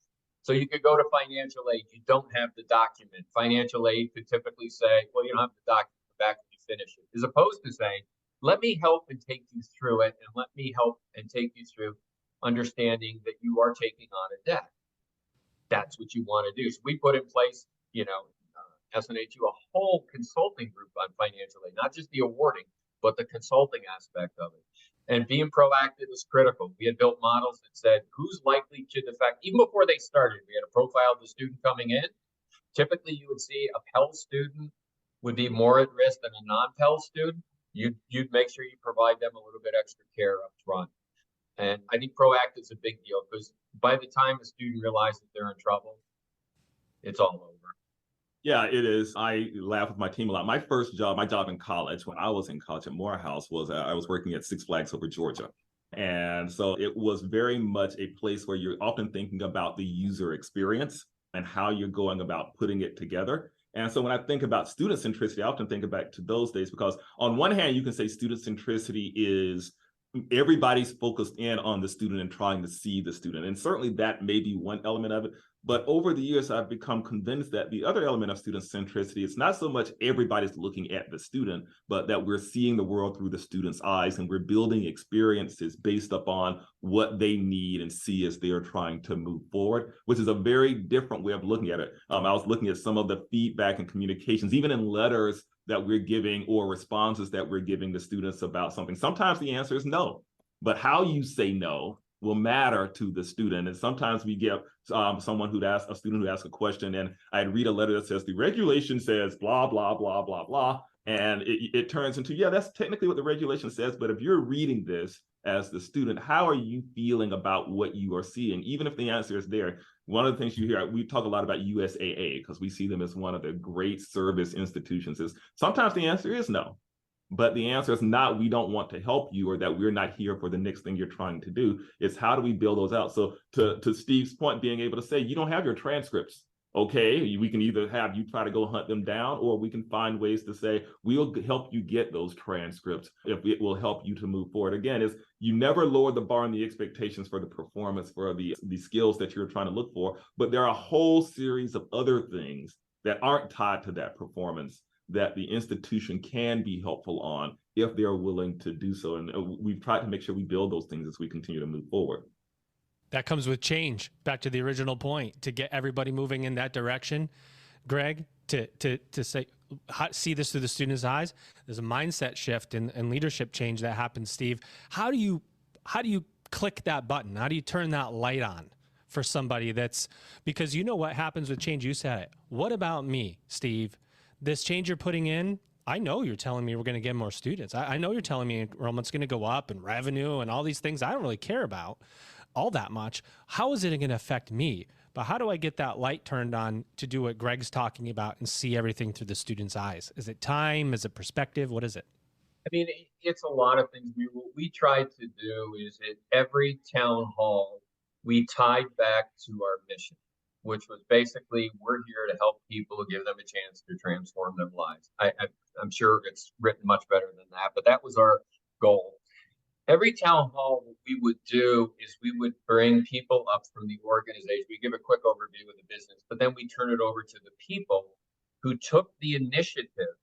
E: So you could go to financial aid. You don't have the document. Financial aid could typically say, well, you don't have the document back when you finish it, as opposed to saying, let me help and take you through it, and let me help and take you through understanding that you are taking on a debt. That's what you want to do. So we put in place, you know, SNHU, a whole consulting group on financial aid, not just the awarding, but the consulting aspect of it. And being proactive is critical. We had built models that said who's likely to defect. Even before they started, we had a profile of the student coming in. Typically, you would see a Pell student would be more at risk than a non-Pell student. You'd make sure you provide them a little bit extra care up front. And I think proactive is a big deal, because by the time a student realizes that they're in trouble, it's all over.
C: Yeah, it is. I laugh with my team a lot. My first job, my job in college, when I was in college at Morehouse, was I was working at Six Flags Over Georgia. And so it was very much a place where you're often thinking about the user experience and how you're going about putting it together. And so when I think about student centricity, I often think back to those days, because on one hand, you can say student centricity is everybody's focused in on the student and trying to see the student. And certainly that may be one element of it. But over the years, I've become convinced that the other element of student centricity is not so much everybody's looking at the student, but that we're seeing the world through the student's eyes, and we're building experiences based upon what they need and see as they are trying to move forward, which is a very different way of looking at it. I was looking at some of the feedback and communications, even in letters that we're giving or responses that we're giving to students about something. Sometimes the answer is no, but how you say no will matter to the student. And sometimes we get someone who'd ask a student who asks a question, and I'd read a letter that says the regulation says blah, blah, blah, blah, blah. And it turns into, yeah, that's technically what the regulation says. But if you're reading this as the student, how are you feeling about what you are seeing? Even if the answer is there, one of the things you hear, we talk a lot about USAA because we see them as one of the great service institutions, is sometimes the answer is no. But the answer is not, we don't want to help you or that we're not here for the next thing you're trying to do. It's how do we build those out? So to Steve's point, being able to say, you don't have your transcripts. Okay, we can either have you try to go hunt them down, or we can find ways to say, we'll help you get those transcripts if it will help you to move forward. Again, is you never lower the bar and the expectations for the performance, for the skills that you're trying to look for, but there are a whole series of other things that aren't tied to that performance that the institution can be helpful on if they're willing to do so. And we've tried to make sure we build those things as we continue to move forward.
A: That comes with change. Back to the original point, to get everybody moving in that direction. Greg, to say, see this through the student's eyes, there's a mindset shift and leadership change that happens. Steve, how do you click that button? How do you turn that light on for somebody that's, because you know what happens with change? You said it. What about me, Steve? This change you're putting in, I know you're telling me we're going to get more students. I know you're telling me enrollment's going to go up and revenue and all these things I don't really care about all that much. How is it going to affect me? But how do I get that light turned on to do what Greg's talking about and see everything through the student's eyes? Is it time? Is it perspective? What is it?
E: I mean, it's a lot of things. What we tried to do is at every town hall, we tied back to our mission, which was basically, we're here to help people, give them a chance to transform their lives. I'm sure it's written much better than that, but that was our goal. Every town hall, what we would do is we would bring people up from the organization. We give a quick overview of the business, but then we turn it over to the people who took the initiative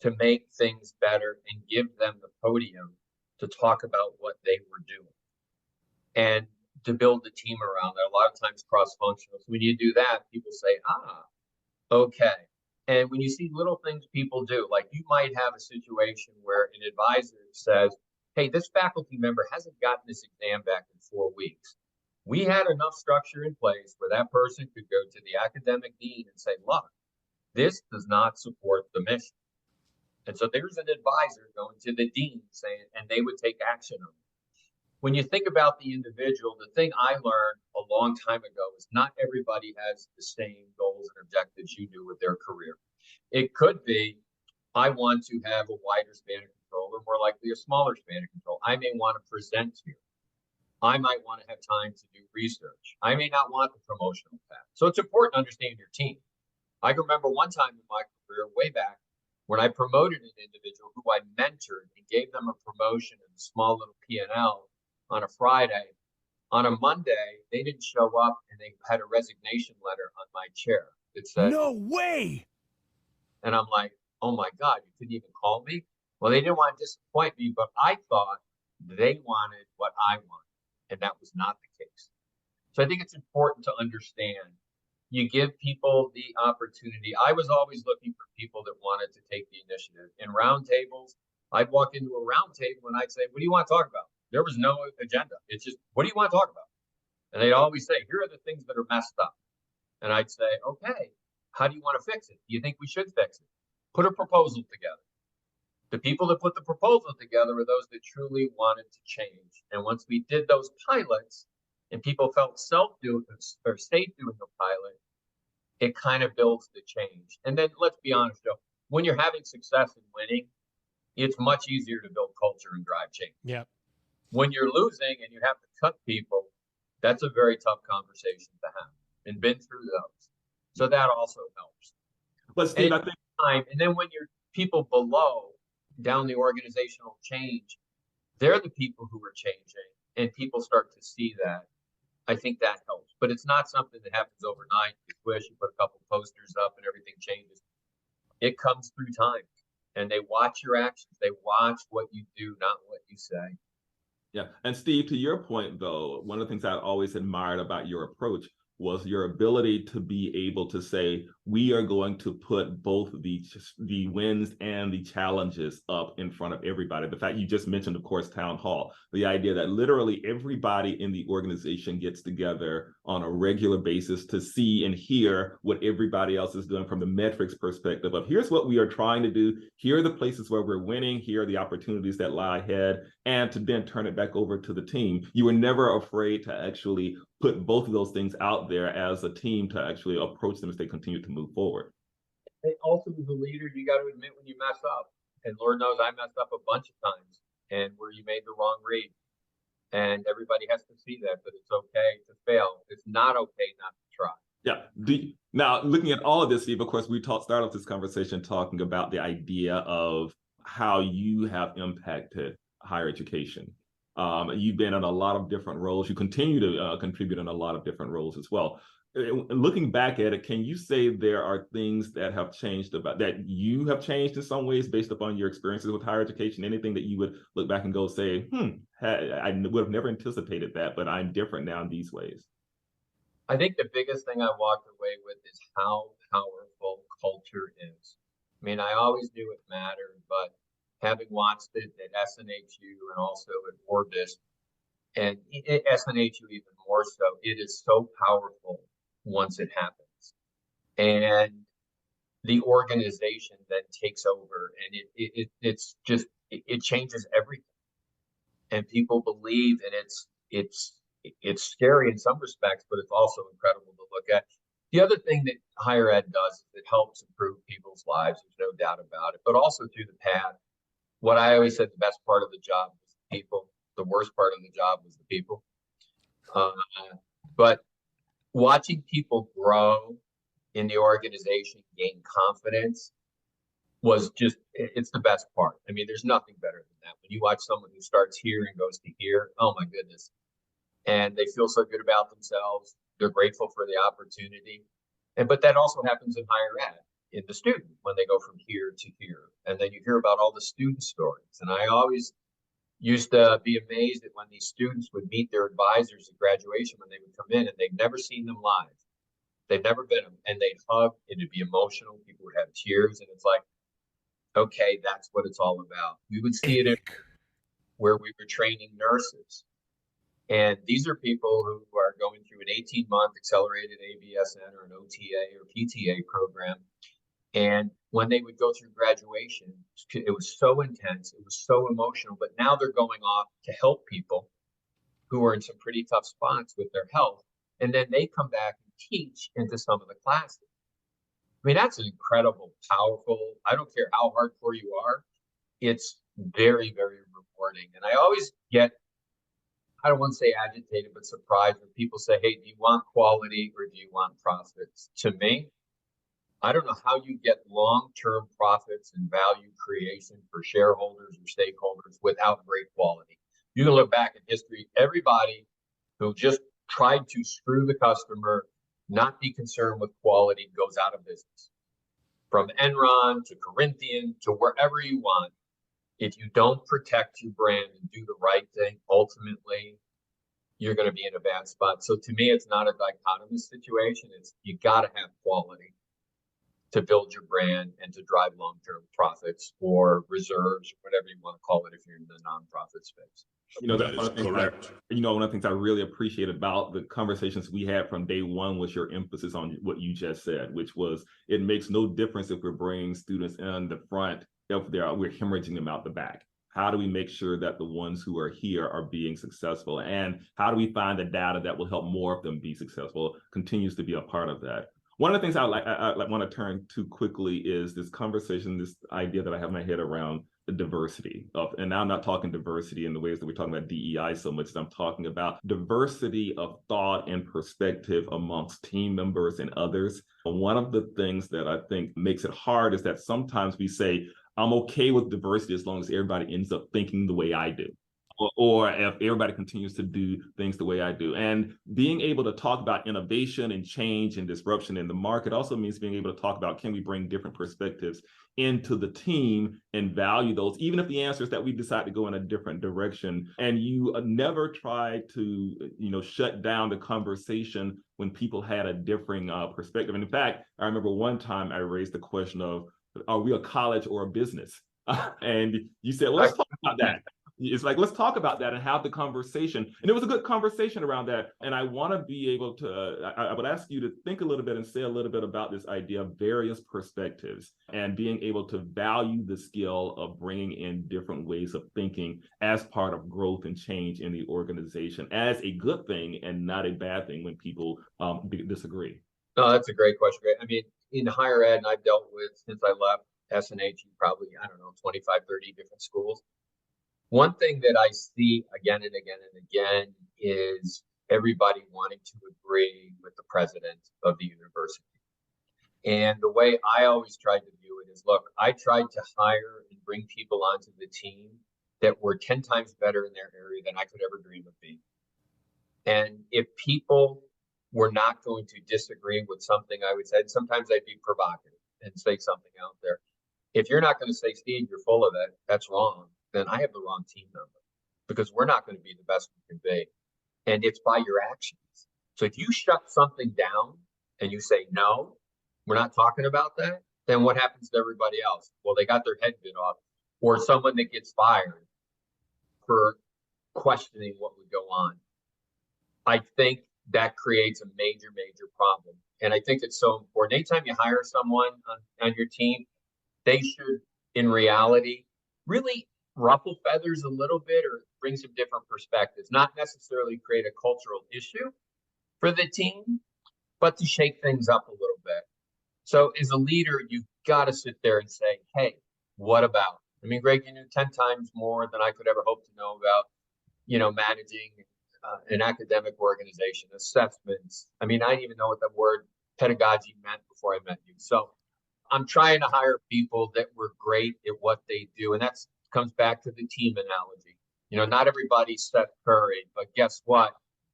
E: to make things better and give them the podium to talk about what they were doing and to build the team around that. A lot of times cross-functional. So when you do that, people say, okay. And when you see little things people do, like you might have a situation where an advisor says, hey, this faculty member hasn't gotten this exam back in 4 weeks. We had enough structure in place where that person could go to the academic dean and say, look, this does not support the mission. And so there's an advisor going to the dean saying, and they would take action on it. When you think about the individual, the thing I learned a long time ago is not everybody has the same goals and objectives you do with their career. It could be, I want to have a wider span of control, or more likely a smaller span of control. I may want to present here. I might want to have time to do research. I may not want the promotional path. So it's important to understand your team. I can remember one time in my career, way back, when I promoted an individual who I mentored and gave them a promotion and a small little P&L on a Friday. On a Monday, they didn't show up and they had a resignation letter on my chair. It said,
H: no way.
E: And I'm like, oh my God, you couldn't even call me? Well, they didn't want to disappoint me, but I thought they wanted what I wanted, and that was not the case. So I think it's important to understand. You give people the opportunity. I was always looking for people that wanted to take the initiative. In roundtables, I'd walk into a roundtable and I'd say, what do you want to talk about? There was no agenda. It's just, what do you want to talk about? And they'd always say, here are the things that are messed up. And I'd say, okay, how do you want to fix it? Do you think we should fix it? Put a proposal together. The people that put the proposal together were those that truly wanted to change. And once we did those pilots and people felt safe doing the pilot, it kind of builds the change. And then let's be honest, Joe, when you're having success and winning, it's much easier to build culture and drive change.
A: Yeah.
E: When you're losing and you have to cut people, that's a very tough conversation to have, and been through those. So that also helps.
C: But Steve, I think
E: time, and then when you're people below down the organizational change, they're the people who are changing, and people start to see that. I think that helps, but it's not something that happens overnight. You squish, you put a couple posters up and everything changes. It comes through time, and they watch your actions. They watch what you do, not what you say.
C: Yeah. And Steve, to your point, though, one of the things I always admired about your approach was your ability to be able to say, we are going to put both the wins and the challenges up in front of everybody. The fact you just mentioned, of course, town hall, the idea that literally everybody in the organization gets together on a regular basis to see and hear what everybody else is doing from the metrics perspective of here's what we are trying to do, here are the places where we're winning, here are the opportunities that lie ahead, and to then turn it back over to the team. You were never afraid to actually put both of those things out there as a team to actually approach them as they continue to move forward.
E: Also, as a leader, you got to admit when you mess up. And Lord knows I messed up a bunch of times and where you made the wrong read. And everybody has to see that, but it's okay to fail. It's not okay not to try.
C: Yeah. Now, looking at all of this, Steve, of course, we started off this conversation talking about the idea of how you have impacted higher education. You've been in a lot of different roles. You continue to contribute in a lot of different roles as well. Looking back at it, can you say there are things that have changed that you have changed in some ways based upon your experiences with higher education? Anything that you would look back and go say, I would have never anticipated that, but I'm different now in these ways?
E: I think the biggest thing I walked away with is how powerful culture is. I mean, I always knew it mattered, but having watched it at SNHU and also at Orbis, and at SNHU even more so, it is so powerful once it happens. And the organization then takes over, and it changes everything. And people believe, and it's scary in some respects, but it's also incredible to look at. The other thing that higher ed does is it helps improve people's lives. There's no doubt about it, but also through the path. What I always said, the best part of the job was the people. The worst part of the job was the people. But watching people grow in the organization, gain confidence, was just, it's the best part. I mean, there's nothing better than that. When you watch someone who starts here and goes to here, oh my goodness. And they feel so good about themselves. They're grateful for the opportunity. But that also happens in higher ed, in the student, when they go from here to here. And then you hear about all the student stories. And I always used to be amazed at when these students would meet their advisors at graduation when they would come in and they've never seen them live. They've never been them. And they'd hug, it'd be emotional. People would have tears. And it's like, okay, that's what it's all about. We would see it in where we were training nurses. And these are people who are going through an 18-month accelerated ABSN or an OTA or PTA program. And when they would go through graduation, it was so intense, it was so emotional, but now they're going off to help people who are in some pretty tough spots with their health. And then they come back and teach into some of the classes. I mean, that's an incredible, powerful, I don't care how hardcore you are, it's very, very rewarding. And I always get, I don't want to say agitated, but surprised when people say, hey, do you want quality or do you want profits? To me, I don't know how you get long-term profits and value creation for shareholders or stakeholders without great quality. You can look back in history, everybody who just tried to screw the customer, not be concerned with quality, goes out of business. From Enron to Corinthian to wherever you want. If you don't protect your brand and do the right thing, ultimately, you're going to be in a bad spot. So to me, it's not a dichotomous situation. It's you got to have quality to build your brand and to drive long-term profits or reserves, or whatever you want to call it if you're in the nonprofit space.
C: You know, that is correct. One of the things I really appreciate about the conversations we had from day one was your emphasis on what you just said, which was it makes no difference if we're bringing students in the front, if we're hemorrhaging them out the back. How do we make sure that the ones who are here are being successful? And how do we find the data that will help more of them be successful continues to be a part of that. One of the things I want to turn to quickly is this conversation, this idea that I have in my head around the diversity of, and now I'm not talking diversity in the ways that we're talking about DEI so much, as I'm talking about diversity of thought and perspective amongst team members and others. One of the things that I think makes it hard is that sometimes we say, I'm okay with diversity as long as everybody ends up thinking the way I do. or if everybody continues to do things the way I do. And being able to talk about innovation and change and disruption in the market also means being able to talk about, can we bring different perspectives into the team and value those, even if the answer is that we decide to go in a different direction. And you never try to, shut down the conversation when people had a differing perspective. And in fact, I remember one time I raised the question of, are we a college or a business? And you said, well, let's talk about that. It's like, let's talk about that and have the conversation. And it was a good conversation around that. And I want to be able to, I would ask you to think a little bit and say a little bit about this idea of various perspectives and being able to value the skill of bringing in different ways of thinking as part of growth and change in the organization as a good thing and not a bad thing when people disagree.
E: No, that's a great question. I mean, in higher ed, and I've dealt with, since I left S&H, probably, 25, 30 different schools. One thing that I see again and again and again is everybody wanting to agree with the president of the university. And the way I always tried to view it is, look, I tried to hire and bring people onto the team that were 10 times better in their area than I could ever dream of being. And if people were not going to disagree with something I would say, sometimes I'd be provocative and say something out there. If you're not going to say, Steve, you're full of it, that's wrong, then I have the wrong team member, because we're not going to be the best we can be. And it's by your actions. So if you shut something down and you say, no, we're not talking about that, then what happens to everybody else? Well, they got their head bit off, or someone that gets fired for questioning what would go on. I think that creates a major, major problem. And I think it's so important. Anytime you hire someone on your team, they should, in reality, really ruffle feathers a little bit or bring some different perspectives, not necessarily create a cultural issue for the team, but to shake things up a little bit. So as a leader, you've got to sit there and say, hey, what about? I mean, Greg, you knew 10 times more than I could ever hope to know about, managing an academic organization, assessments. I mean, I didn't even know what the word pedagogy meant before I met you. So I'm trying to hire people that were great at what they do. And that comes back to the team analogy. Not everybody's Steph Curry, but guess what?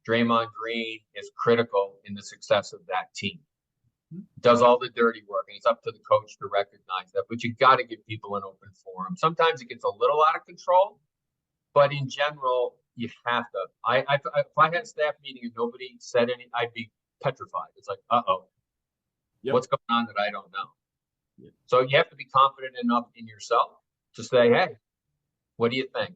E: Draymond Green is critical in the success of that team. Does all the dirty work, and it's up to the coach to recognize that. But you got to give people an open forum. Sometimes it gets a little out of control, but in general, you have to. If I had a staff meeting and nobody said anything, I'd be petrified. It's like, what's going on that I don't know? Yep. So you have to be confident enough in yourself to say, hey, what do you think?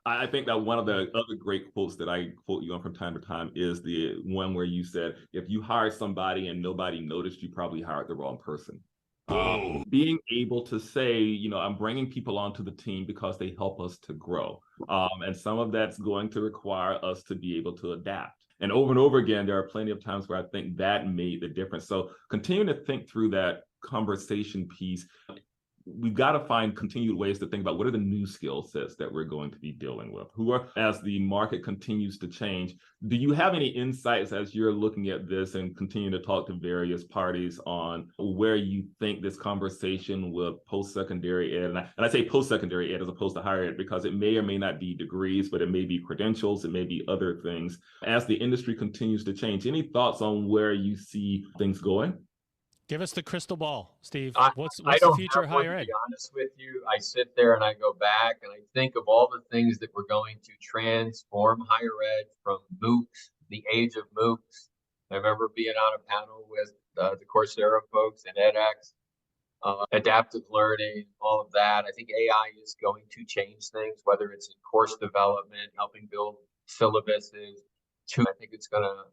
C: I think that one of the other great quotes that I quote you on from time to time is the one where you said, if you hired somebody and nobody noticed, you probably hired the wrong person. Being able to say, I'm bringing people onto the team because they help us to grow. And some of that's going to require us to be able to adapt. And over again, there are plenty of times where I think that made the difference. So continuing to think through that conversation piece, we've got to find continued ways to think about what are the new skill sets that we're going to be dealing with, as the market continues to change. Do you have any insights as you're looking at this and continue to talk to various parties on where you think this conversation with post-secondary ed, and I say post-secondary ed as opposed to higher ed, because it may or may not be degrees, but it may be credentials, it may be other things. As the industry continues to change, any thoughts on where you see things going?
A: Give us the crystal ball, Steve. What's
E: the
A: future of higher ed?
E: To be honest with you, I sit there and I go back and I think of all the things that we're going to transform higher ed from MOOCs, the age of MOOCs. I remember being on a panel with the Coursera folks and edX, adaptive learning, all of that. I think AI is going to change things, whether it's in course development, helping build syllabuses. I think it's going to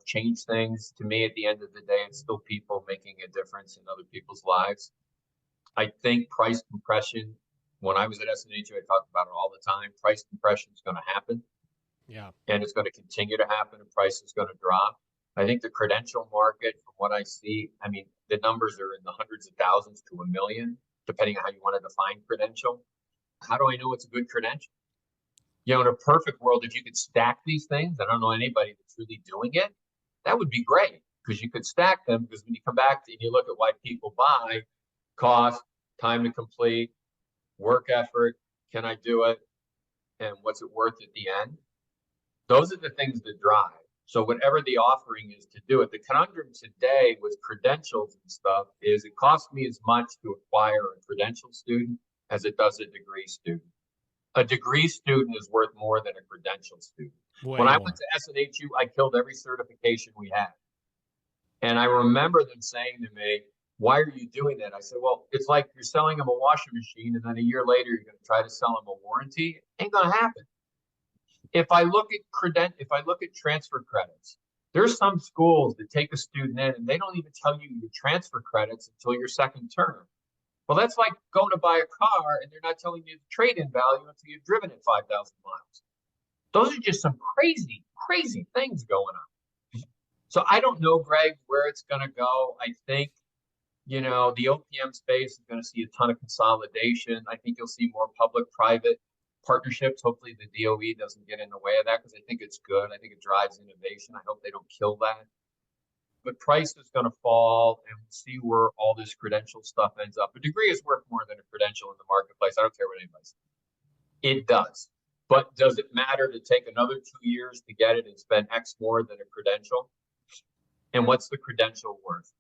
E: change things. To me, at the end of the day, it's still people making a difference in other people's lives. I think price compression, when I was at S&H, I talked about it all the time. Price compression is going to happen.
A: Yeah.
E: And it's going to continue to happen, and price is going to drop. I think the credential market, from what I see, I mean, the numbers are in the hundreds of thousands to $1 million, depending on how you want to define credential. How do I know it's a good credential? In a perfect world, if you could stack these things, I don't know anybody that's really doing it, that would be great, because you could stack them. Because when you come back and you look at why people buy, cost, time to complete, work effort, can I do it? and what's it worth at the end. Those are the things that drive. So whatever the offering is to do it, the conundrum today with credentials and stuff is it costs me as much to acquire a credential student as it does a degree student. A degree student is worth more than a credential student. When I went to SNHU, I killed every certification we had. And I remember them saying to me, why are you doing that? I said, well, it's like you're selling them a washing machine and then a year later you're going to try to sell them a warranty. Ain't going to happen. If I look at transfer credits, there's some schools that take a student in and they don't even tell you your transfer credits until your second term. Well, that's like going to buy a car and they're not telling you the trade-in value until you've driven it 5,000 miles. Those are just some crazy, crazy things going on. So I don't know, Greg, where it's going to go. I think, the OPM space is going to see a ton of consolidation. I think you'll see more public-private partnerships. Hopefully the DOE doesn't get in the way of that because I think it's good. I think it drives innovation. I hope they don't kill that. But price is going to fall and we'll see where all this credential stuff ends up. A degree is worth more than a credential in the marketplace. I don't care what anybody says. It does. But does it matter to take another 2 years to get it and spend X more than a credential? And what's the credential worth?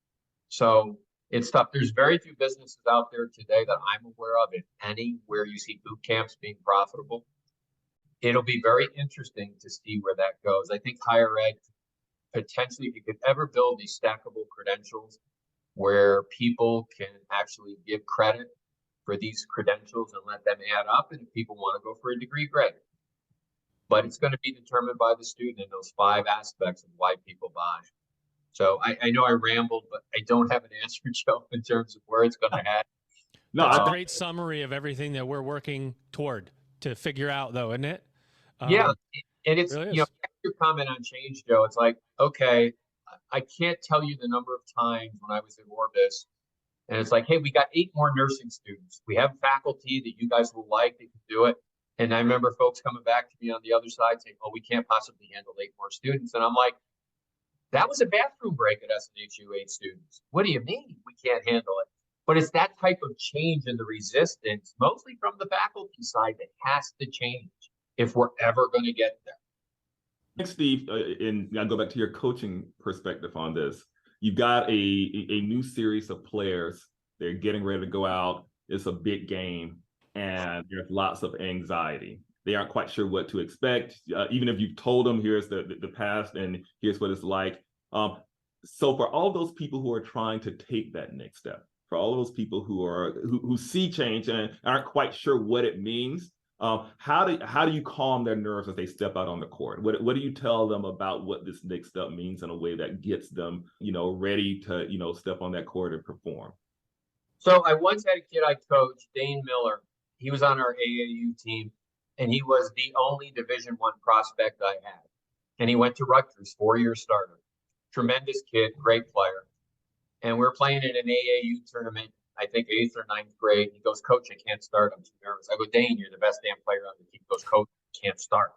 E: So it's tough. There's very few businesses out there today that I'm aware of, if any, where you see boot camps being profitable. It'll be very interesting to see where that goes. I think higher ed, potentially, if you could ever build these stackable credentials where people can actually give credit for these credentials and let them add up, and if people want to go for a degree, great. But it's going to be determined by the student in those 5 aspects of why people buy. So I know I rambled, but I don't have an answer, Joe, in terms of where it's going to head.
A: No, that's a great summary of everything that we're working toward to figure out, though, isn't it?
E: Yeah, and it's,
A: really
E: your comment on change, Joe, it's like, okay, I can't tell you the number of times when I was in Orbis, and it's like, hey, we got 8 more nursing students. We have faculty that you guys will like that can do it. And I remember folks coming back to me on the other side saying, oh, we can't possibly handle 8 more students. And I'm like, that was a bathroom break at SNHU, 8 students. What do you mean we can't handle it? But it's that type of change in the resistance, mostly from the faculty side, that has to change if we're ever going to get there.
C: Thanks, Steve. And I'll go back to your coaching perspective on this. You've got a new series of players. They're getting ready to go out. It's a big game, and there's lots of anxiety. They aren't quite sure what to expect. Even if you've told them, here's the past and here's what it's like. So for all those people who are trying to take that next step, for all those people who see change and aren't quite sure what it means, how do you calm their nerves as they step out on the court? What do you tell them about what this next step means in a way that gets them, ready to, step on that court and perform?
E: So I once had a kid I coached, Dane Miller. He was on our AAU team, and he was the only Division I prospect I had. And he went to Rutgers, 4-year starter. Tremendous kid, great player. And we're playing in an AAU tournament, I think 8th or 9th grade. He goes, Coach, I can't start. I'm too nervous. I go, Dane, you're the best damn player on the team. He goes, Coach, I can't start.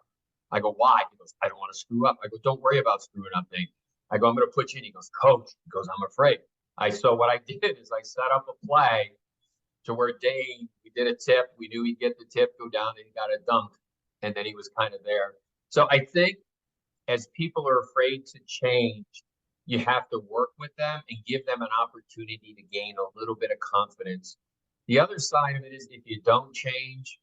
E: I go, why? He goes, I don't want to screw up. I go, don't worry about screwing up, Dane. I go, I'm going to put you in. He goes, Coach. He goes, I'm afraid. So what I did is I set up a play to where Dane, we did a tip. We knew he'd get the tip, go down, and he got a dunk. And then he was kind of there. So I think as people are afraid to change, you have to work with them and give them an opportunity to gain a little bit of confidence. The other side of it is if you don't change,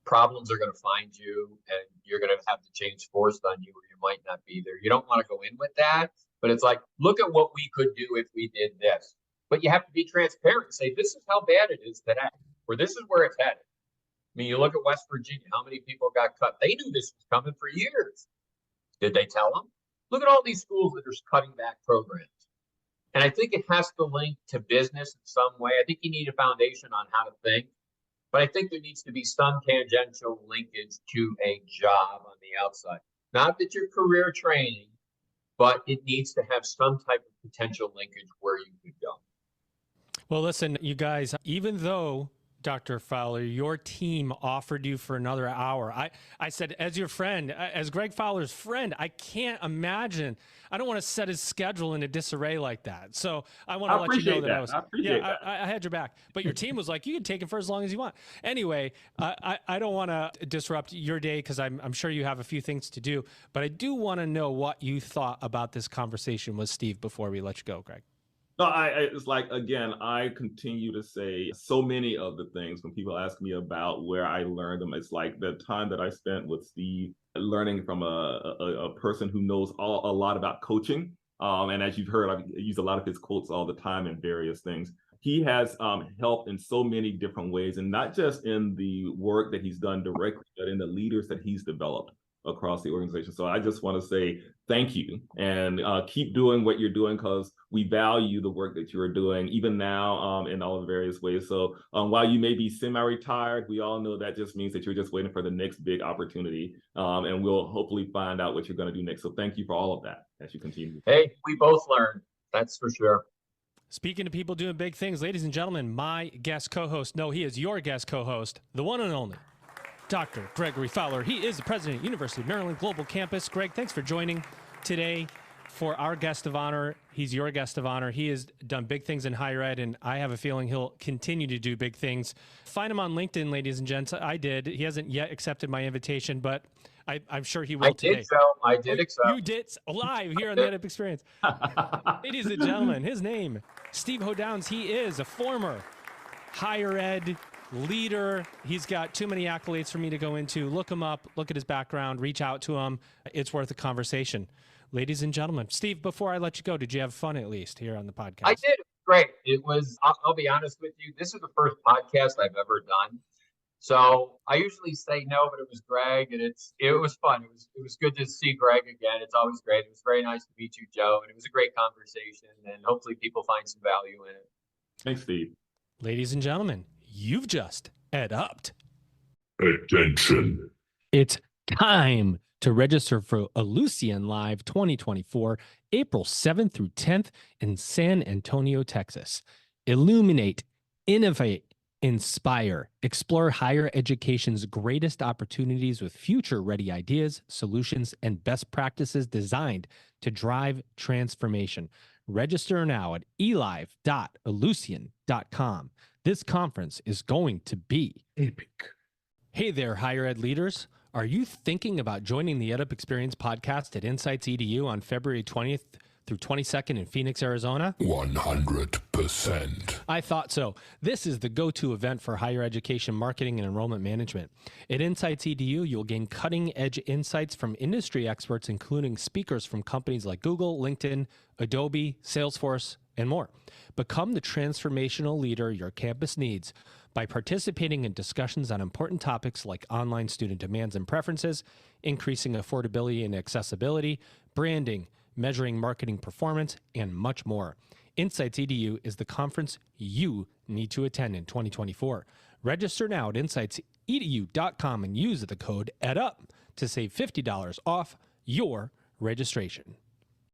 E: problems are going to find you and you're going to have the change forced on you, or you might not be there. You don't want to go in with that, but it's like, look at what we could do if we did this. But you have to be transparent and say, this is how bad it is today, or this is where it's headed. I mean, you look at West Virginia, how many people got cut? They knew this was coming for years. Did they tell them? Look at all these schools that are cutting back programs. And I think it has to link to business in some way. I think you need a foundation on how to think. But I think there needs to be some tangential linkage to a job on the outside. Not that you're career training, but it needs to have some type of potential linkage where you could go.
A: Well, listen, you guys, even though Dr. Fowler, your team offered you for another hour. I said, as your friend, as Greg Fowler's friend, I can't imagine. I don't want to set his schedule in a disarray like that. So I want to let you know that I was. I had your back. But your team was like, you can take it for as long as you want. Anyway, I don't want to disrupt your day because I'm sure you have a few things to do. But I do want to know what you thought about this conversation with Steve before we let you go, Greg.
C: No, it's like, again, I continue to say so many of the things when people ask me about where I learned them. It's like the time that I spent with Steve learning from a person who knows a lot about coaching. And as you've heard, I use a lot of his quotes all the time in various things. He has helped in so many different ways, and not just in the work that he's done directly, but in the leaders that he's developed across the organization. So I just want to say thank you, and keep doing what you're doing, because we value the work that you're doing even now in all of the various ways. So while you may be semi-retired, we all know that just means that you're just waiting for the next big opportunity, and we'll hopefully find out what you're going to do next. So thank you for all of that as you continue.
E: Hey, we both learned. That's for sure.
A: Speaking of people doing big things, ladies and gentlemen, my guest co-host, no, he is your guest co-host, the one and only Dr. Gregory Fowler. He is the president of University of Maryland Global Campus. Greg, thanks for joining today for our guest of honor. He's your guest of honor. He has done big things in higher ed, and I have a feeling he'll continue to do big things. Find him on LinkedIn, ladies and gents. I did. He hasn't yet accepted my invitation, but I'm sure he will today.
E: I did accept.
A: You did, live here on the EdUp Experience. Ladies and gentlemen, his name, Steve Hodownes. He is a former higher ed leader. He's got too many accolades for me to go into. Look him up, look at his background, reach out to him. It's worth a conversation. Ladies and gentlemen, Steve, before I let you go, did you have fun at least here on the podcast?
E: I did. Great. It was, I'll be honest with you, this is the first podcast I've ever done. So I usually say no, but it was Greg, and it was fun. It was good to see Greg again. It's always great. It was very nice to meet you, Joe, and it was a great conversation, and hopefully people find some value in it.
C: Thanks, Steve.
A: Ladies and gentlemen, you've just EdUp'd.
G: Attention.
A: It's time to register for Ellucian Live 2024, April 7th through 10th in San Antonio, Texas. Illuminate, innovate, inspire, explore higher education's greatest opportunities with future-ready ideas, solutions, and best practices designed to drive transformation. Register now at elive.ellucian.com. This conference is going to be epic. Hey there, higher ed leaders. Are you thinking about joining the EdUp Experience podcast at Insights EDU on February 20th through 22nd in Phoenix, Arizona?
G: 100%.
A: I thought so. This is the go-to event for higher education marketing and enrollment management. At Insights EDU, you'll gain cutting-edge insights from industry experts, including speakers from companies like Google, LinkedIn, Adobe, Salesforce, and more. Become the transformational leader your campus needs by participating in discussions on important topics like online student demands and preferences, increasing affordability and accessibility, branding, measuring marketing performance, and much more. Insights EDU is the conference you need to attend in 2024. Register now at insightsedu.com and use the code EdUp to save $50 off your registration.